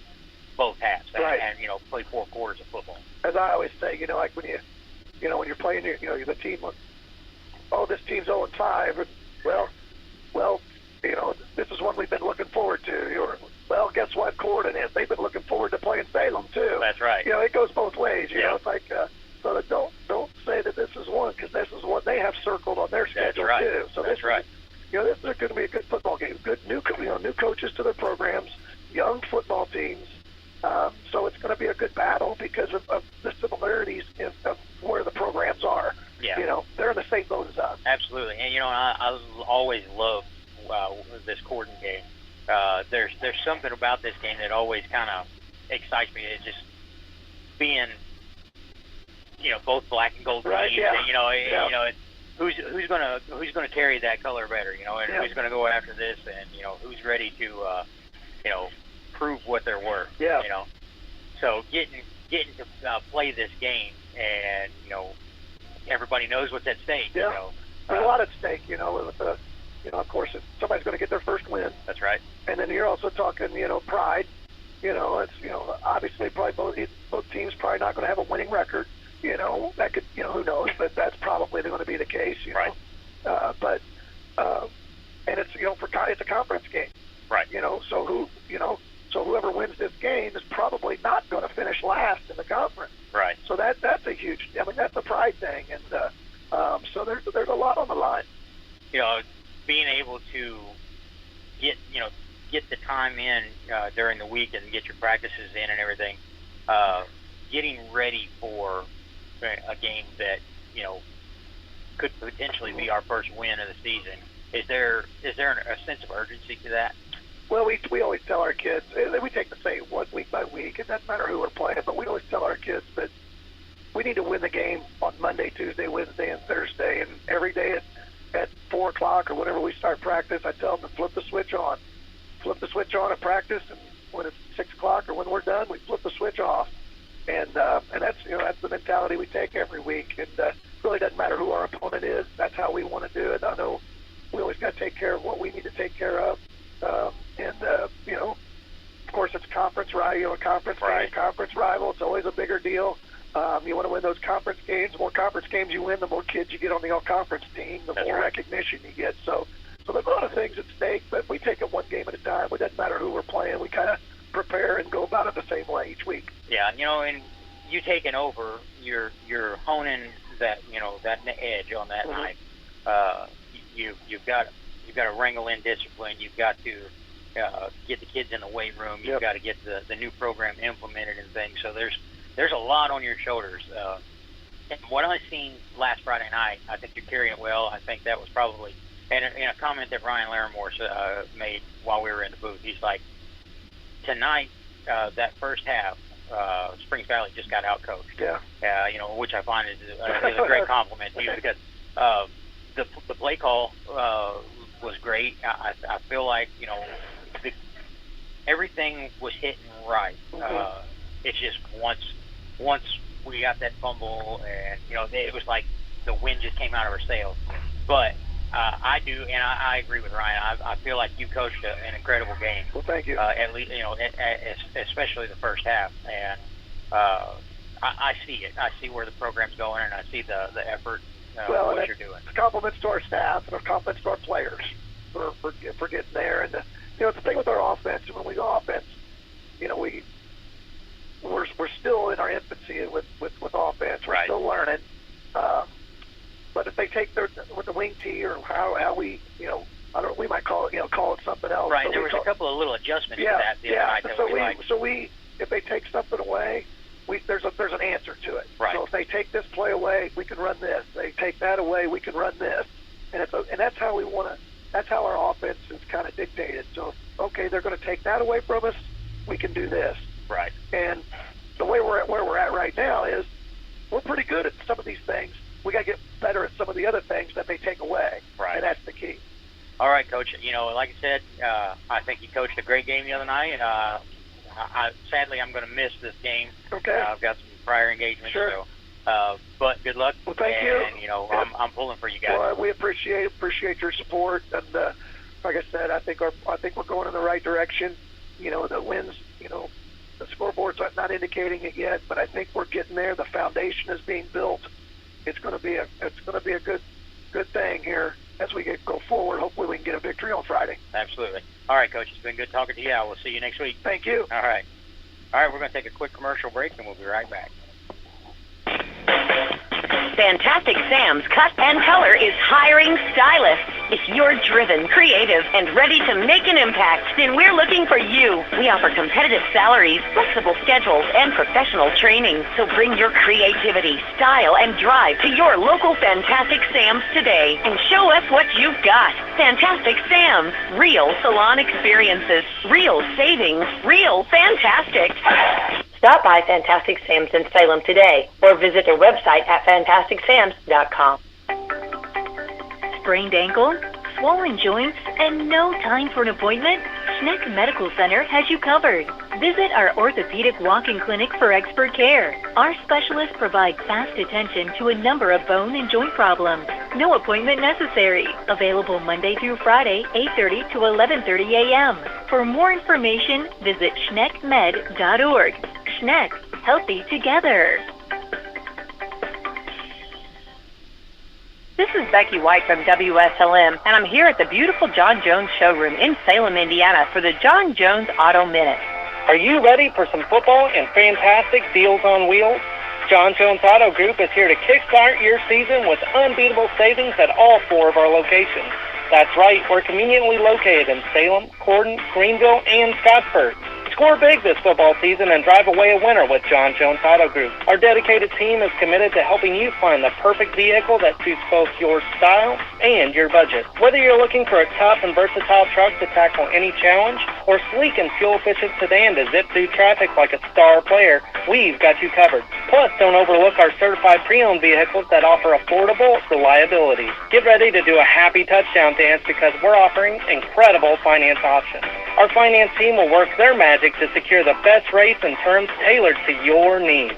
both halves Right. and play 4 quarters of football. As I always say, like when when you're playing, the team, this team's 0-5, and well, this is one we've been looking forward to. Well, guess what? Corden is. They've been looking forward to playing Salem too. That's right. It goes both ways. Yeah. It's like so don't say that this is one, because this is what they have circled on their schedule right. too. So That's right. This is going to be a good football game. Good new coaches to their programs, young football teams. So it's going to be a good battle because of the similarities of where the programs are. Yeah. They're in the same boat as us. Absolutely. And I always love this Corden game. There's something about this game that always kind of excites me. It's just being both black and gold Right, teams. yeah. And, who's gonna carry that color better? And who's gonna go after this? And who's ready to prove what they're worth? Yeah. So getting to play this game, and everybody knows what's at stake. Yeah. There's a lot at stake. With the of course, if somebody's going to get their first win. That's right. And then you're also talking, pride. It's obviously probably both teams probably not going to have a winning record. That could, who knows, but that's probably going to be the case. Right. And it's it's a conference game. Right. So whoever wins this game is probably not going to finish last in the conference. Right. So that's a huge. That's a pride thing, and so there's a lot on the line. Being able to get the time in during the week and get your practices in and everything, getting ready for a game that could potentially be our first win of the season. Is there a sense of urgency to that? Well, we always tell our kids, we take the same one week by week. It doesn't matter who we're playing, but we always tell our kids that we need to win the game on Monday, Tuesday, Wednesday, and Thursday, and every day at 4 o'clock or whenever we start practice, I tell them to flip the switch on. Flip the switch on at practice, and when it's 6 o'clock or when we're done, we flip the switch off. And that's that's the mentality we take every week. And really doesn't matter who our opponent is. That's how we want to do it. I know we always got to take care of what we need to take care of. Of course, it's conference rival, conference game, conference rival. It's always a bigger deal. You want to win those conference games. The more conference games you win, the more kids you get on the all-conference team, the more recognition you get. So there's a lot of things at stake, but we take it one game at a time. It doesn't matter who we're playing. We kind of prepare and go about it the same way each week. Yeah, and you taking over, you're honing that that edge on that night. You've got to wrangle in discipline. You've got to get the kids in the weight room. You've got to get the new program implemented and things. So there's a lot on your shoulders. And what I seen last Friday night, I think you're carrying it well. I think that was probably, and in a comment that Ryan Larimore made while we were in the booth, he's like, tonight, that first half, Springs Valley just got outcoached. Yeah. Which I find is a great compliment to you, because the play call was great. I feel like everything was hitting right. It's just once we got that fumble, and it was like the wind just came out of our sails. But I do, and I agree with Ryan. I feel like you coached an incredible game. Well, thank you. At least especially the first half, and I see it. I see where the program's going, and I see the effort. What you're doing. Compliments to our staff and compliments to our players for getting there. And the thing with our offense, when we go offense, we're still in our infancy with offense. We're still learning. But if they take with the wing tee, or how we we might call it something else. Right. So there was a couple of little adjustments to that the other night that we liked. So if they take something away, there's an answer to it. Right. So if they take this play away, we can run this. They take that away, we can run this. And that's how we want to. That's how our offense is kind of dictated. So okay, they're going to take that away from us. We can do this. Right. And the way where we're at right now is we're pretty good at some of these things. We got to get better at some of the other things that they take away. Right. And that's the key. All right, Coach. Like I said, I think you coached a great game the other night. Sadly, I'm going to miss this game. Okay. I've got some prior engagements. Sure. So, but good luck. Well, thank you. And I'm pulling for you guys. Well, we appreciate your support, and like I said, I think we're going in the right direction. The wins, The scoreboard's not indicating it yet, but I think we're getting there. The foundation is being built. It's going to be a good thing here as we go forward. Hopefully we can get a victory on Friday. Absolutely. All right, Coach, it's been good talking to you. I will see you next week. Thank you. All right. All right, we're going to take a quick commercial break, and we'll be right back. Fantastic Sam's Cut and Color is hiring stylists. If you're driven, creative, and ready to make an impact, then we're looking for you. We offer competitive salaries, flexible schedules, and professional training. So bring your creativity, style, and drive to your local Fantastic Sam's today and show us what you've got. Fantastic Sam's. Real salon experiences. Real savings. Real fantastic. Stop by Fantastic Sam's in Salem today or visit their website at fantasticsams.com. Sprained ankle, swollen joints, and no time for an appointment? Schneck Medical Center has you covered. Visit our orthopedic walk-in clinic for expert care. Our specialists provide fast attention to a number of bone and joint problems. No appointment necessary. Available Monday through Friday, 8:30 to 11:30 a.m. For more information, visit schneckmed.org. Schneck, healthy together. This is Becky White from Wslm, and I'm here at the beautiful John Jones showroom in Salem, Indiana for the John Jones Auto Minute. Are you ready for some football and fantastic deals on wheels? John Jones Auto Group is here to kickstart your season with unbeatable savings at all 4 of our locations. That's right, we're conveniently located in Salem, Corden, Greenville, and Scottsburg. Score big this football season and drive away a winner with John Jones Auto Group. Our dedicated team is committed to helping you find the perfect vehicle that suits both your style and your budget. Whether you're looking for a tough and versatile truck to tackle any challenge, or sleek and fuel-efficient sedan to zip through traffic like a star player, we've got you covered. Plus, don't overlook our certified pre-owned vehicles that offer affordable reliability. Get ready to do a happy touchdown dance because we're offering incredible finance options. Our finance team will work their magic to secure the best rates and terms tailored to your needs.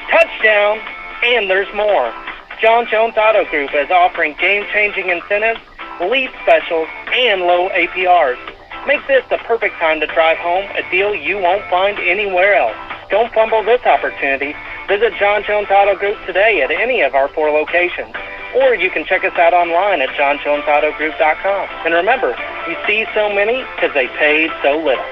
Touchdown! And there's more. John Jones Auto Group is offering game-changing incentives, lease specials, and low APRs. Make this the perfect time to drive home a deal you won't find anywhere else. Don't fumble this opportunity. Visit John Jones Auto Group today at any of our 4 locations. Or you can check us out online at johnjonesautogroup.com. And remember, you see so many because they paid so little.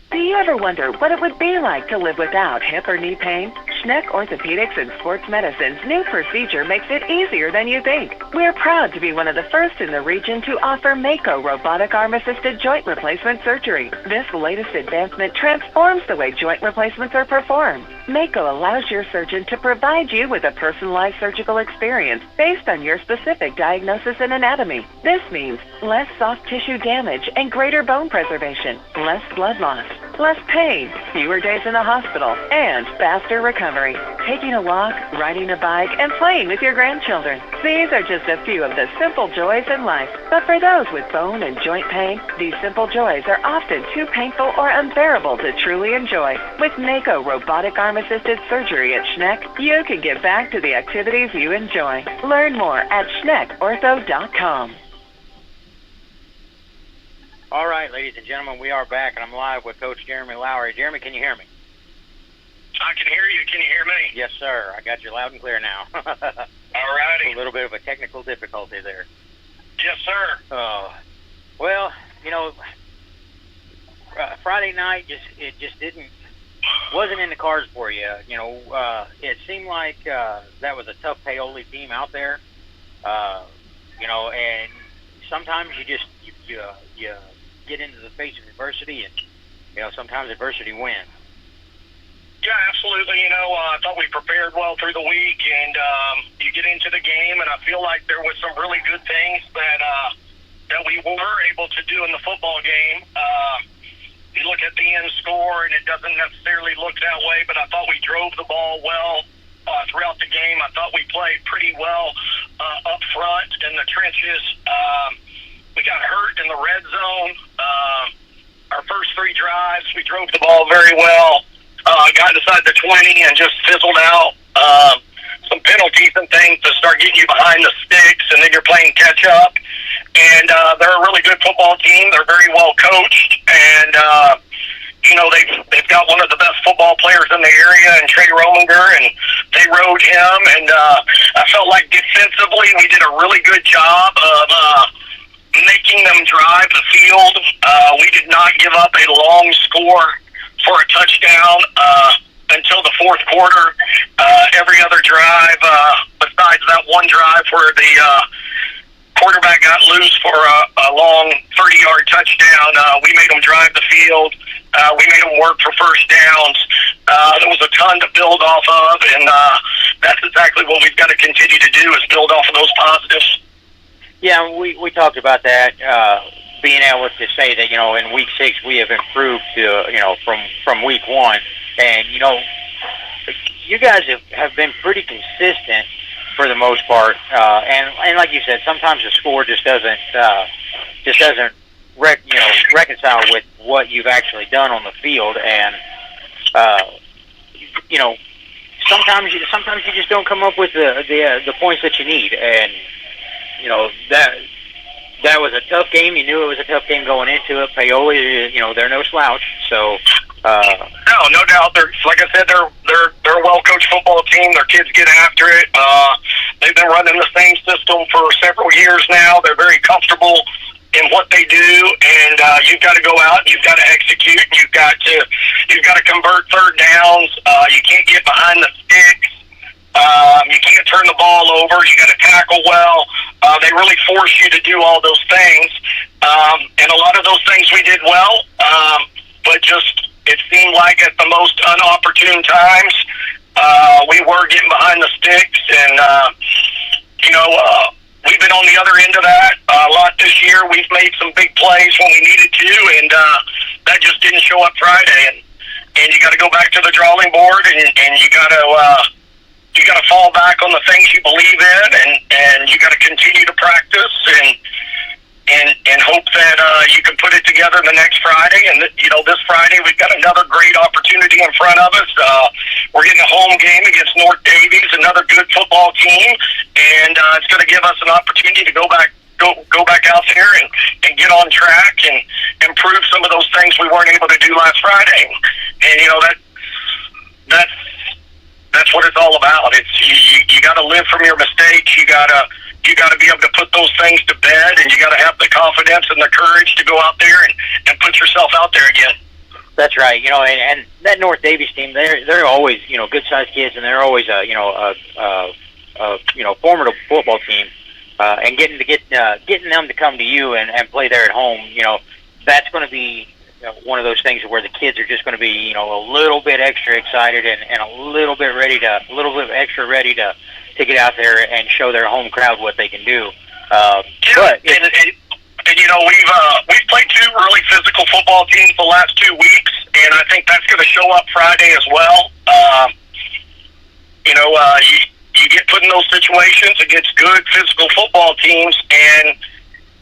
Do you ever wonder what it would be like to live without hip or knee pain? Schneck Orthopedics and Sports Medicine's new procedure makes it easier than you think. We're proud to be one of the first in the region to offer Mako robotic arm-assisted joint replacement surgery. This latest advancement transforms the way joint replacements are performed. Mako allows your surgeon to provide you with a personalized surgical experience based on your specific diagnosis and anatomy. This means less soft tissue damage and greater bone preservation, less blood loss, less pain, fewer days in the hospital, and faster recovery. Taking a walk, riding a bike, and playing with your grandchildren. These are just a few of the simple joys in life. But for those with bone and joint pain, these simple joys are often too painful or unbearable to truly enjoy. With Mako robotic arm-assisted surgery at Schneck, you can get back to the activities you enjoy. Learn more at schnecortho.com. All right, ladies and gentlemen, we are back, and I'm live with Coach Jeremy Lowry. Jeremy, can you hear me? I can hear you. Can you hear me? Yes, sir. I got you loud and clear now. All righty. A little bit of a technical difficulty there. Yes, sir. Well, you know, Friday night wasn't in the cards for you. You know, it seemed like that was a tough Paoli team out there. You know, and sometimes you get into the face of adversity, and you know sometimes adversity wins. Yeah, absolutely. You know, I thought we prepared well through the week, and you get into the game, and I feel like there was some really good things that we were able to do in the football game. You look at the end score, and it doesn't necessarily look that way, but I thought we drove the ball well throughout the game. I thought we played pretty well up front in the trenches. We got hurt in the red zone. Our first 3 drives, we drove the ball very well. Got inside the 20 and just fizzled out. Some penalties and things to start getting you behind the sticks, and then you're playing catch up. and they're a really good football team. They're very well coached, and they've got one of the best football players in the area, and Trey Rominger, and they rode him. And I felt like defensively we did a really good job of making them drive the field. We did not give up a long score for a touchdown until the fourth quarter. Every other drive, besides that one drive where the quarterback got loose for a long 30-yard touchdown, we made them drive the field. We made them work for first downs. There was a ton to build off of, and that's exactly what we've got to continue to do, is build off of those positives. Yeah, we talked about that, being able to say that, in week 6 we have improved to, from week 1. And, you guys have been pretty consistent for the most part. And like you said, sometimes the score just doesn't reconcile with what you've actually done on the field. And, sometimes you just don't come up with the points that you need. And, that was a tough game. You knew it was a tough game going into it. Paoli, they're no slouch. So, no doubt. Like I said, they're a well-coached football team. Their kids get after it. They've been running the same system for several years now. They're very comfortable in what they do, and you've got to go out and you've got to execute. You've got to convert third downs. You can't get behind the sticks. You can't turn the ball over. You got to tackle well. They really force you to do all those things, and a lot of those things we did well. But just it seemed like at the most unopportune times, we were getting behind the sticks, and we've been on the other end of that a lot this year. We've made some big plays when we needed to, and that just didn't show up Friday. And you got to go back to the drawing board, and you got to fall back on the things you believe in, and you got to continue to practice and hope that you can put it together the next Friday. And this Friday we've got another great opportunity in front of us. We're getting a home game against North Davies, another good football team, and it's going to give us an opportunity to go back out there and get on track and improve some of those things we weren't able to do last Friday. And that's what it's all about. It's you got to live from your mistakes. You got to be able to put those things to bed, and you got to have the confidence and the courage to go out there and put yourself out there again. That's right. And that North Davies team, they're always good-sized kids, and they're always a formidable football team. And getting them to come to you and play there at home, that's going to be one of those things where the kids are just going to be a little bit extra excited and a little bit extra ready to get out there and show their home crowd what they can do. We've played 2 really physical football teams the last 2 weeks, and I think that's going to show up Friday as well. You get put in those situations against good physical football teams, and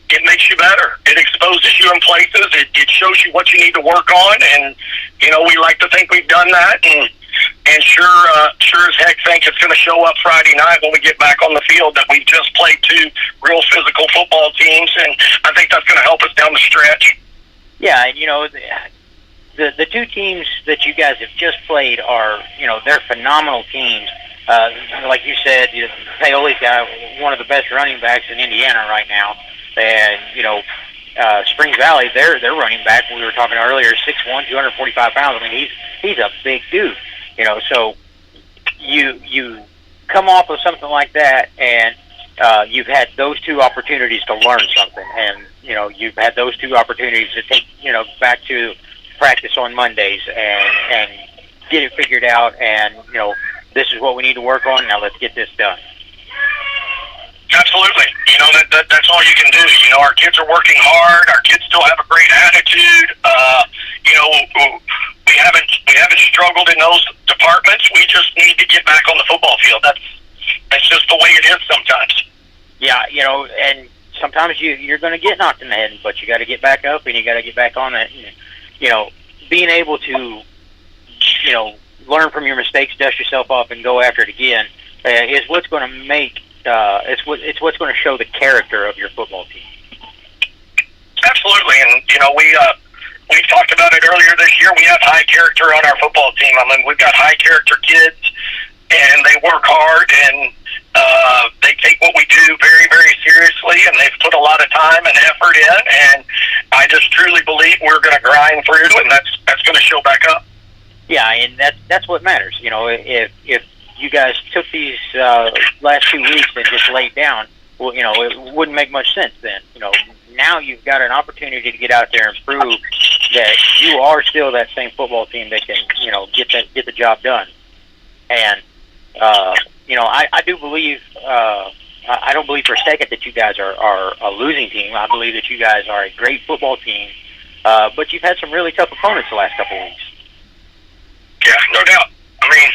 it makes you better. It exposes you in places. It shows you what you need to work on, and we like to think we've done that, and sure as heck think it's going to show up Friday night when we get back on the field that we've just played 2 real physical football teams, and I think that's going to help us down the stretch. Yeah, and the 2 teams that you guys have just played are they're phenomenal teams. Like you said, Paoli's got one of the best running backs in Indiana right now, and Springs Valley, their running back, we were talking earlier, 6'1", 245 pounds. I mean, he's a big dude. So you come off of something like that, and you've had those 2 opportunities to learn something, and you've had those 2 opportunities to take back to practice on Mondays and get it figured out, and this is what we need to work on. Now let's get this done. Absolutely. That's all you can do. Our kids are working hard. Our kids still have a great attitude. We haven't struggled in those departments. We just need to get back on the football field. That's just the way it is sometimes. Yeah, and sometimes you're going to get knocked in the head, but you got to get back up and you got to get back on it. And, being able to, learn from your mistakes, dust yourself off, and go after it again is what's going to make. It's what's going to show the character of your football team. absolutely. And, we talked about it earlier this year. We have high character on our football team. I mean, we've got high character kids, and they work hard, and they take what we do very, very seriously, and they've put a lot of time and effort in, and I just truly believe we're going to grind through, and that's going to show back up. Yeah, and that's what matters. If you guys took these last 2 weeks and just laid down, well, it wouldn't make much sense then. Now you've got an opportunity to get out there and prove that you are still that same football team that can, get the job done. And I do believe I don't believe for a second that you guys are a losing team. I believe that you guys are a great football team, but you've had some really tough opponents the last couple of weeks. Yeah, no doubt. I mean,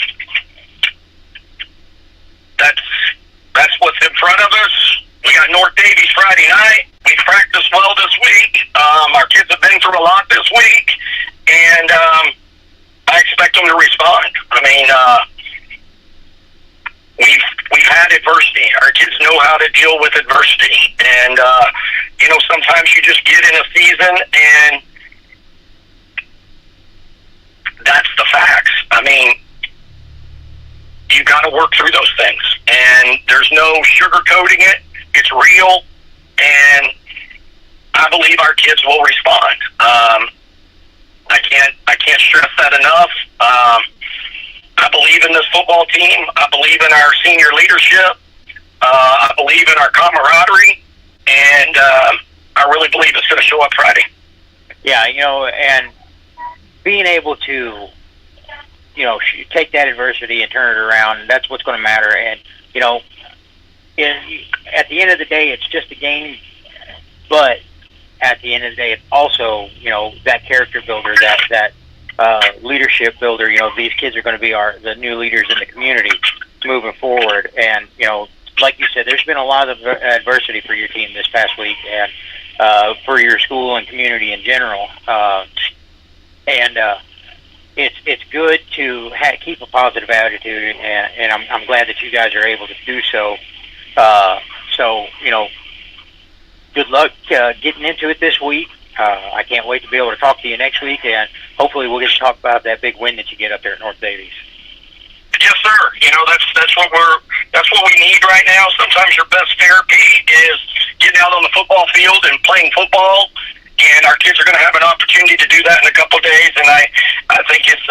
that's what's in front of us. We got North Davies Friday night. We practiced well this week. Our kids have been through a lot this week, and I expect them to respond. I mean, we've had adversity. Our kids know how to deal with adversity, and sometimes you just get in a season, and that's the facts. I mean, you got to work through those things, and there's no sugarcoating it. It's real, and I believe our kids will respond. I can't stress that enough. I believe in this football team. I believe in our senior leadership. I believe in our camaraderie, and I really believe it's going to show up Friday. Yeah, and being able to, take that adversity and turn it around, that's what's going to matter. And, at the end of the day, it's just a game, but at the end of the day, it's also, that character builder, that leadership builder. These kids are going to be the new leaders in the community moving forward. And, like you said, there's been a lot of adversity for your team this past week, and for your school and community in general. It's good to keep a positive attitude, and I'm glad that you guys are able to do so. Good luck getting into it this week. I can't wait to be able to talk to you next week, and hopefully we'll get to talk about that big win that you get up there at North Davies. Yes, sir. That's what we need right now. Sometimes your best therapy is getting out on the football field and playing football. And our kids are going to have an opportunity to do that in a couple of days, and I think it's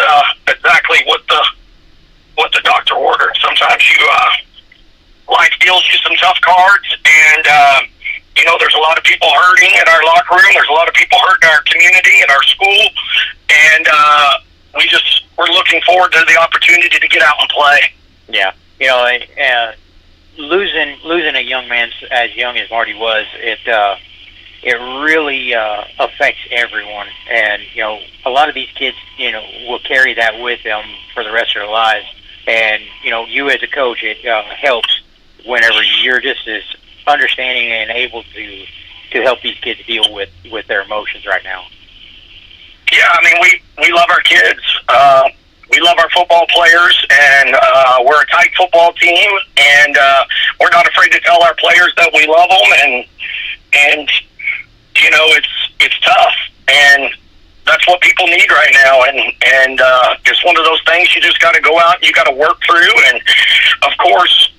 exactly what the doctor ordered. Sometimes life deals you some tough cards, and there's a lot of people hurting in our locker room. There's a lot of people hurting in our community and our school, and we're looking forward to the opportunity to get out and play. Yeah, losing a young man as young as Marty was, it really affects everyone, and a lot of these kids will carry that with them for the rest of their lives. And you as a coach, it helps whenever you're just as understanding and able to help these kids deal with their emotions right now. Yeah, I mean, we love our kids. We love our football players, and we're a tight football team, and we're not afraid to tell our players that we love them, and it's tough, and that's what people need right now, and it's one of those things you just got to go out and you got to work through, and of course,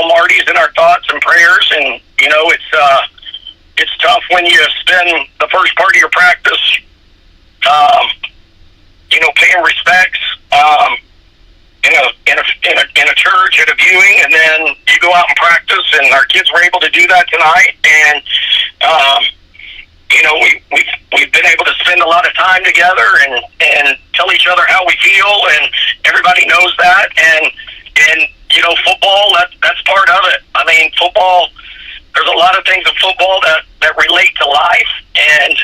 Marty's in our thoughts and prayers, and it's tough when you spend the first part of your practice, paying respects, in a church at a viewing, and then you go out and practice, and our kids were able to do that tonight, and we've been able to spend a lot of time together and tell each other how we feel, and everybody knows that, and football, that's part of it. I mean, football, there's a lot of things in football that relate to life, and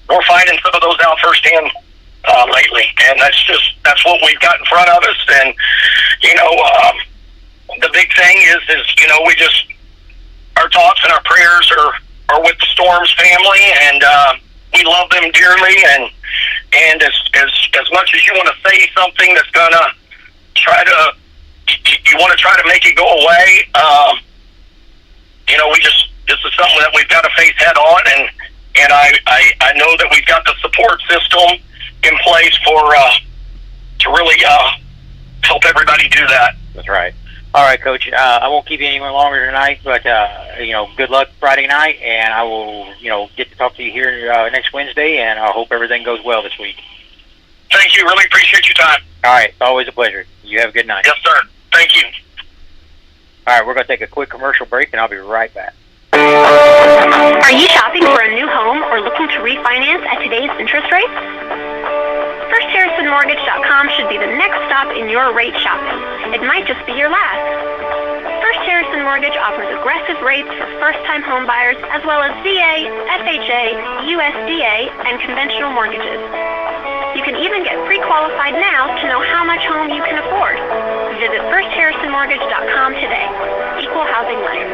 we're finding some of those out firsthand lately, and that's what we've got in front of us. And the big thing is we just, our thoughts and our prayers are with the Storms family, and we love them dearly, and as much as you want to say something that's gonna you want to try to make it go away, this is something that we've got to face head on, and I know that we've got the support system in place to really help everybody do that. That's right. All right, Coach. I won't keep you any longer tonight, but good luck Friday night, and I will, get to talk to you here next Wednesday, and I hope everything goes well this week. Thank you. Really appreciate your time. All right. Always a pleasure. You have a good night. Yes, sir. Thank you. All right, we're going to take a quick commercial break, and I'll be right back. Are you shopping for a new home or looking to refinance at today's interest rates? FirstHarrisonMortgage.com should be the next stop in your rate shopping. It might just be your last. First Harrison Mortgage offers aggressive rates for first-time home buyers as well as VA, FHA, USDA, and conventional mortgages. You can even get pre-qualified now to know how much home you can afford. Visit FirstHarrisonMortgage.com today. Equal housing lender.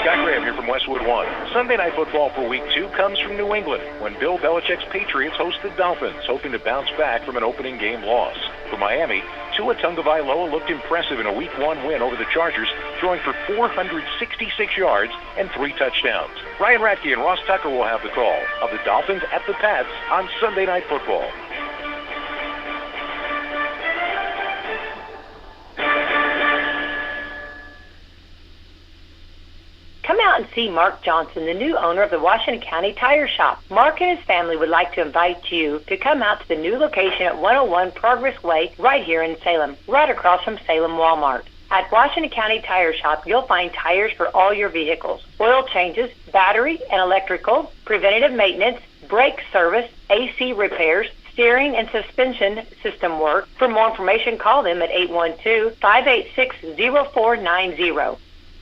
Scott Graham here from Westwood One. Sunday Night Football for Week 2 comes from New England when Bill Belichick's Patriots host the Dolphins, hoping to bounce back from an opening game loss. For Miami, Tua Tagovailoa looked impressive in a Week 1 win over the Chargers, throwing for 466 yards and 3 touchdowns. Ryan Ratke and Ross Tucker will have the call of the Dolphins at the Pats on Sunday Night Football. Come out and see Mark Johnson, the new owner of the Washington County Tire Shop. Mark and his family would like to invite you to come out to the new location at 101 Progress Way right here in Salem, right across from Salem Walmart. At Washington County Tire Shop, you'll find tires for all your vehicles, oil changes, battery and electrical, preventative maintenance, brake service, AC repairs, steering and suspension system work. For more information, call them at 812-586-0490.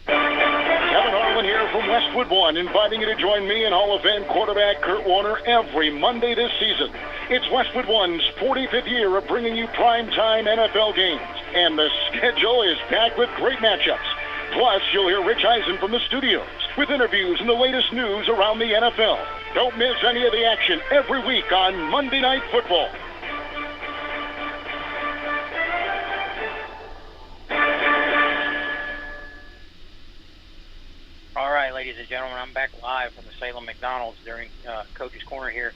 Kevin Harlan here from Westwood One, inviting you to join me and Hall of Fame quarterback Kurt Warner every Monday this season. It's Westwood One's 45th year of bringing you primetime NFL games, and the schedule is packed with great matchups. Plus, you'll hear Rich Eisen from the studios with interviews and the latest news around the NFL. Don't miss any of the action every week on Monday Night Football. All right, ladies and gentlemen, I'm back live from the Salem McDonald's during Coach's Corner here.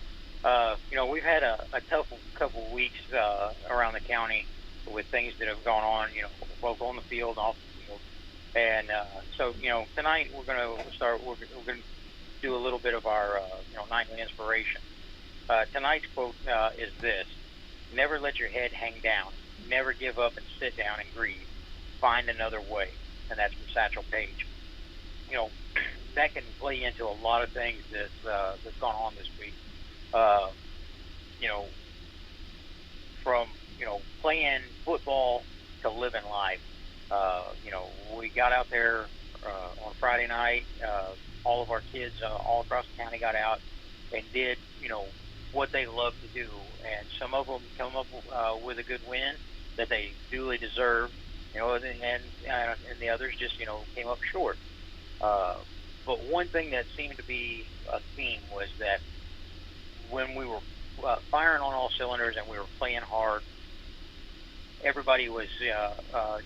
We've had a tough couple of weeks around the county with things that have gone on, both on the field and off the field. And so tonight we're going to do a little bit of our, nightly inspiration. Tonight's quote is this: "Never let your head hang down. Never give up and sit down and grieve. Find another way." And that's from Satchel Paige. That can play into a lot of things that's gone on this week. From playing football to living life. We got out there on Friday night. All of our kids all across the county got out and did what they love to do, and some of them come up with a good win that they duly deserve. And the others just came up short. But one thing that seemed to be a theme was that when we were firing on all cylinders and we were playing hard, everybody was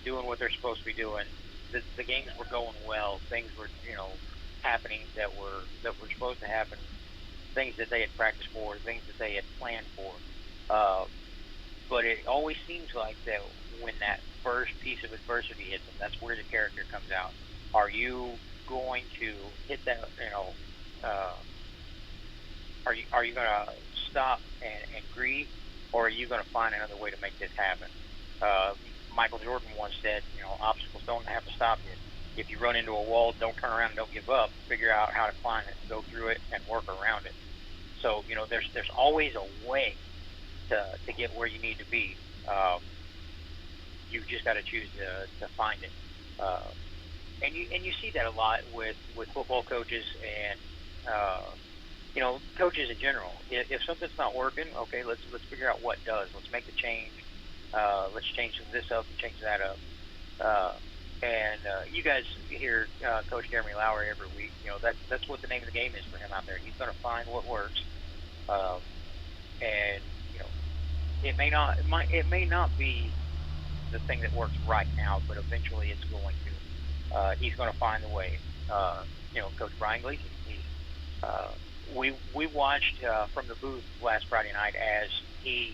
doing what they're supposed to be doing. The games were going well. Things were, happening that were supposed to happen. Things that they had practiced for, things that they had planned for. But it always seems like that when that first piece of adversity hits them, that's where the character comes out. Are you going to hit that, are you going to stop and grieve, or are you going to find another way to make this happen? Michael Jordan once said, obstacles don't have to stop you. If you run into a wall, don't turn around and don't give up. Figure out how to climb it, go through it, and work around it. So, there's always a way to get where you need to be. You've just got to choose to find it. And you see that a lot with football coaches and coaches in general. If something's not working, okay, let's figure out what does. Let's make the change. Let's change this up and change that up. And you guys hear Coach Jeremy Lowry every week. That's what the name of the game is for him out there. He's going to find what works. And it may not be the thing that works right now, but eventually it's going to. He's going to find the way. Coach Brian Gleason. We watched from the booth last Friday night as he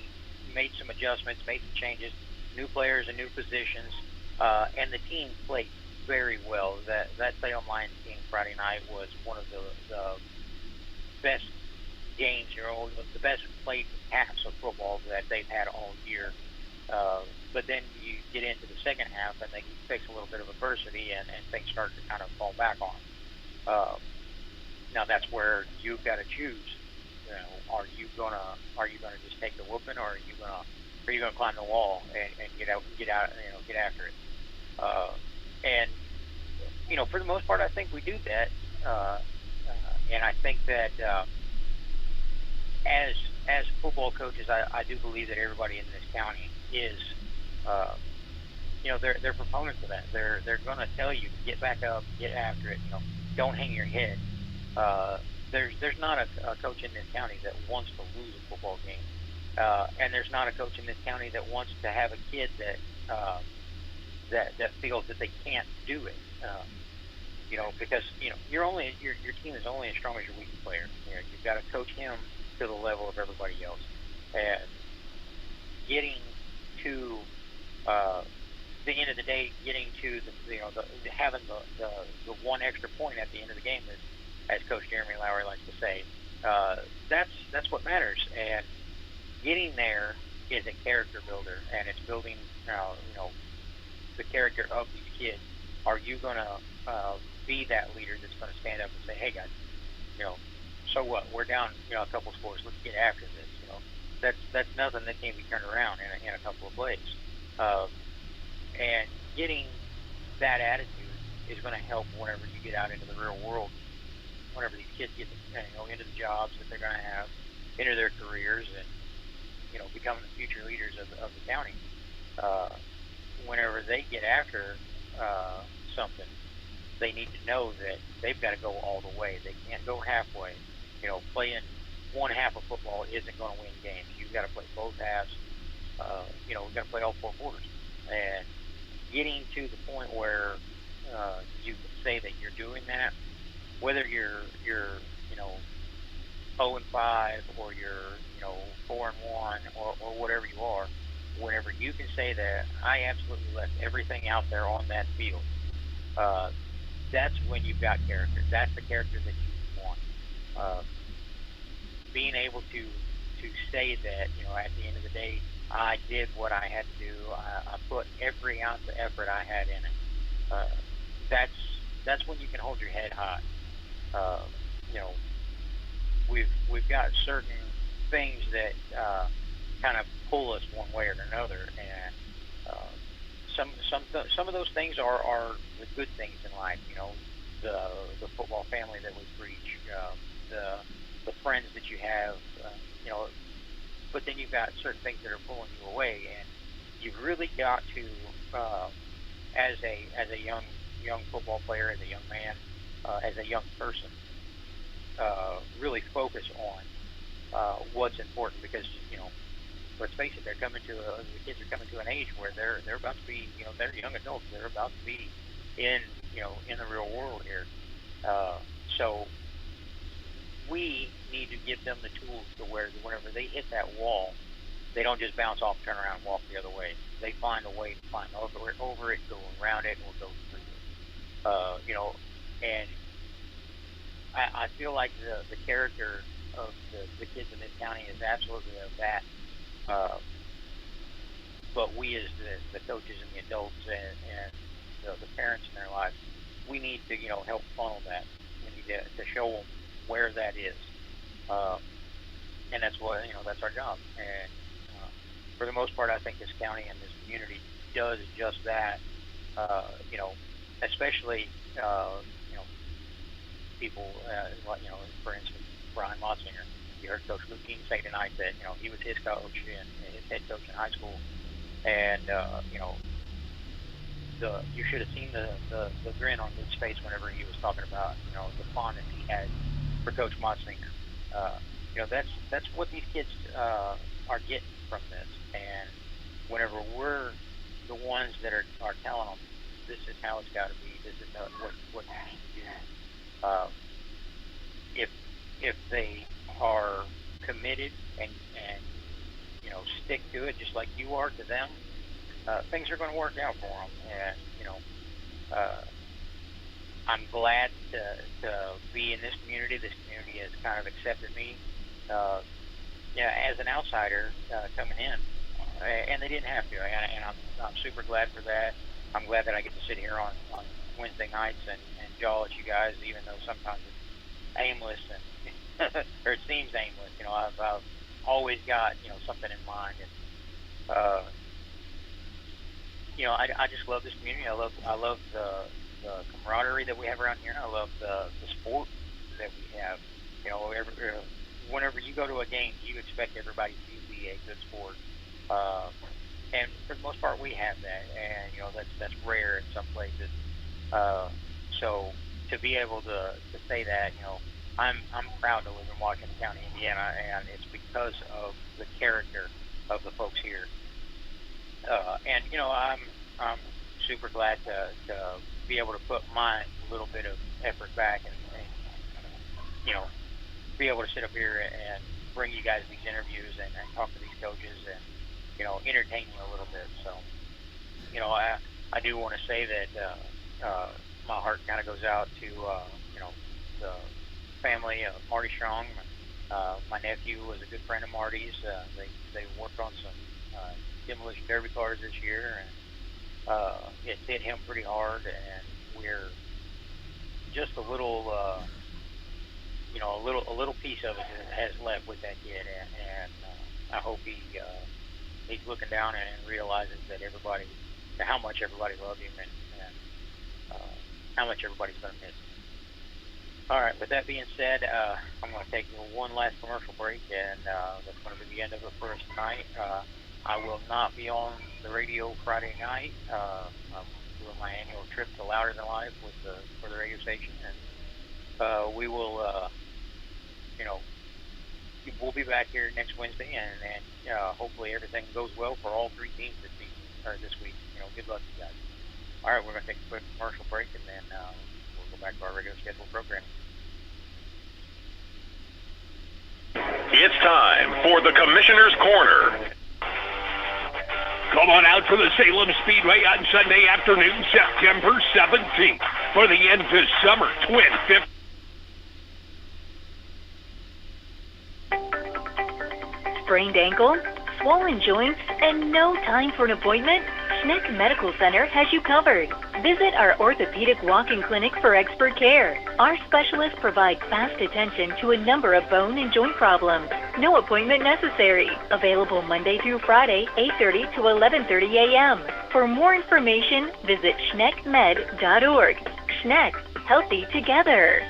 made some adjustments, made some changes, new players and new positions, and the team played very well. That Salem Lions team Friday night was one of the best games, the best played halves of football that they've had all year. But then you get into the second half, and they face a little bit of adversity, and things start to kind of fall back on. Now that's where you've got to choose. Are you gonna just take the whooping, or are you gonna climb the wall and get after it? And for the most part, I think we do that. And I think that as football coaches, I do believe that everybody in this county is, they're proponents of that. They're going to tell you to get back up, get after it. Don't hang your head. There's not a coach in this county that wants to lose a football game, and there's not a coach in this county that wants to have a kid that feels that they can't do it. Because your team is only as strong as your weakest player. You've got to coach him to the level of everybody else, and getting to the end of the day, getting to having the one extra point at the end of the game is, as Coach Jeremy Lowry likes to say, that's what matters. And getting there is a character builder, and it's building the character of these kids. Are you going to be that leader that's going to stand up and say, hey guys, so what? We're down, a couple scores. Let's get after this. That's nothing that can be turned around in a couple of plays. And getting that attitude is going to help whenever you get out into the real world. Whenever these kids get into the jobs that they're going to have, into their careers, and becoming the future leaders of the county. Whenever they get after something, they need to know that they've got to go all the way. They can't go halfway. Playing one half of football isn't going to win games. You've got to play both halves. We've got to play all four quarters. And getting to the point where you can say that you're doing that, whether you're 0-5 or you're 4-1 or whatever you are, whenever you can say that I absolutely left everything out there on that field, that's when you've got character. That's the character that you want. Being able to say that, at the end of the day, I did what I had to do. I put every ounce of effort I had in it. That's when you can hold your head high. We've got certain things that kind of pull us one way or another, and some of those things are the good things in life. The football family that we preach, the friends that you have, but then you've got certain things that are pulling you away, and you've really got to, as a young football player, as a young man, as a young person, really focus on what's important, because let's face it, the kids are coming to an age where they're about to be, they're young adults. They're about to be in the real world here. So we need to give them the tools to where whenever they hit that wall, they don't just bounce off, turn around, and walk the other way. They find a way to climb over it, go around it, or go through it. And I feel like the character of the kids in this county is absolutely of that. But we as the coaches and the adults and the parents in their lives, we need to help funnel that. We need to show them where that is, and that's what that's our job. And for the most part, I think this county and this community does just that. Especially people for instance, Brian Motsinger. You heard Coach Lupine say tonight that he was his coach and his head coach in high school, and you should have seen the grin on Luke's face whenever he was talking about the fondness he had for Coach Motsinger. That's what these kids are getting from this, and whenever we're the ones that are telling them, this is how it's got to be. This is what you need to do. If they are committed and stick to it just like you are to them, things are going to work out for them. And I'm glad to be in this community. This community has kind of accepted me as an outsider coming in, and they didn't have to. And I'm super glad for that. I'm glad that I get to sit here on Wednesday nights and jaw at you guys, even though sometimes it's aimless and or it seems aimless. I've always got something in mind, and I just love this community. I love the camaraderie that we have around here. I love the sport that we have. Whenever you go to a game, you expect everybody to be a good sport, and for the most part, we have that. And that's rare in some places. So to be able to say that, I'm proud to live in Washington County, Indiana, and it's because of the character of the folks here. And I'm super glad to be able to put my little bit of effort back and be able to sit up here and bring you guys these interviews and talk to these coaches and entertain you a little bit. So I do want to say that my heart kind of goes out to the family of Marty Strong. My nephew was a good friend of Marty's. They worked on some demolition derby cars this year, and it hit him pretty hard. And we're just a little piece of it has left with that kid, and I hope he's looking down and realizes that how much everybody loved him, and how much everybody's going to miss him. All right, with that being said, I'm going to take one last commercial break, and that's going to be the end of it for us tonight. I will not be on the radio Friday night. I'm doing my annual trip to Louder Than Life for the radio station, and we will, we'll be back here next Wednesday, and hopefully everything goes well for all three teams this week. Good luck to you guys. All right, we're going to take a quick commercial break, and then we'll go back to our regular scheduled programming. It's time for the Commissioner's Corner. Come on out to the Salem Speedway on Sunday afternoon, September 17th, for the end of summer Twin 50. Sprained ankle, swollen joints, and no time for an appointment? Schneck Medical Center has you covered. Visit our orthopedic walk-in clinic for expert care. Our specialists provide fast attention to a number of bone and joint problems. No appointment necessary. Available Monday through Friday, 8:30 to 11:30 a.m. For more information, visit schneckmed.org. Schneck, healthy together.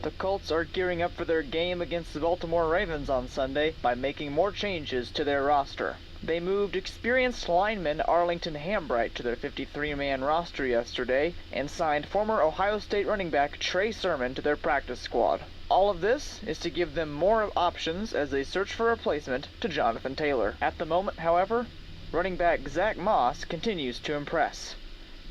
The Colts are gearing up for their game against the Baltimore Ravens on Sunday by making more changes to their roster. They moved experienced lineman Arlington Hambright to their 53-man roster yesterday and signed former Ohio State running back Trey Sermon to their practice squad. All of this is to give them more options as they search for a replacement to Jonathan Taylor. At the moment, however, running back Zach Moss continues to impress.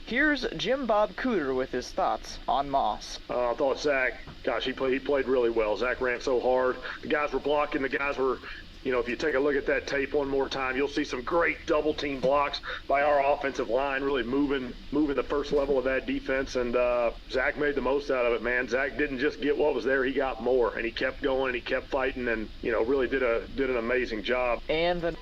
Here's Jim Bob Cooter with his thoughts on Moss. I thought Zach, he played really well. Zach ran so hard. The guys were blocking. The guys were, if you take a look at that tape one more time, you'll see some great double team blocks by our offensive line, really moving the first level of that defense. And Zach made the most out of it, man. Zach didn't just get what was there; he got more, and he kept going, and he kept fighting, and really did an amazing job. And the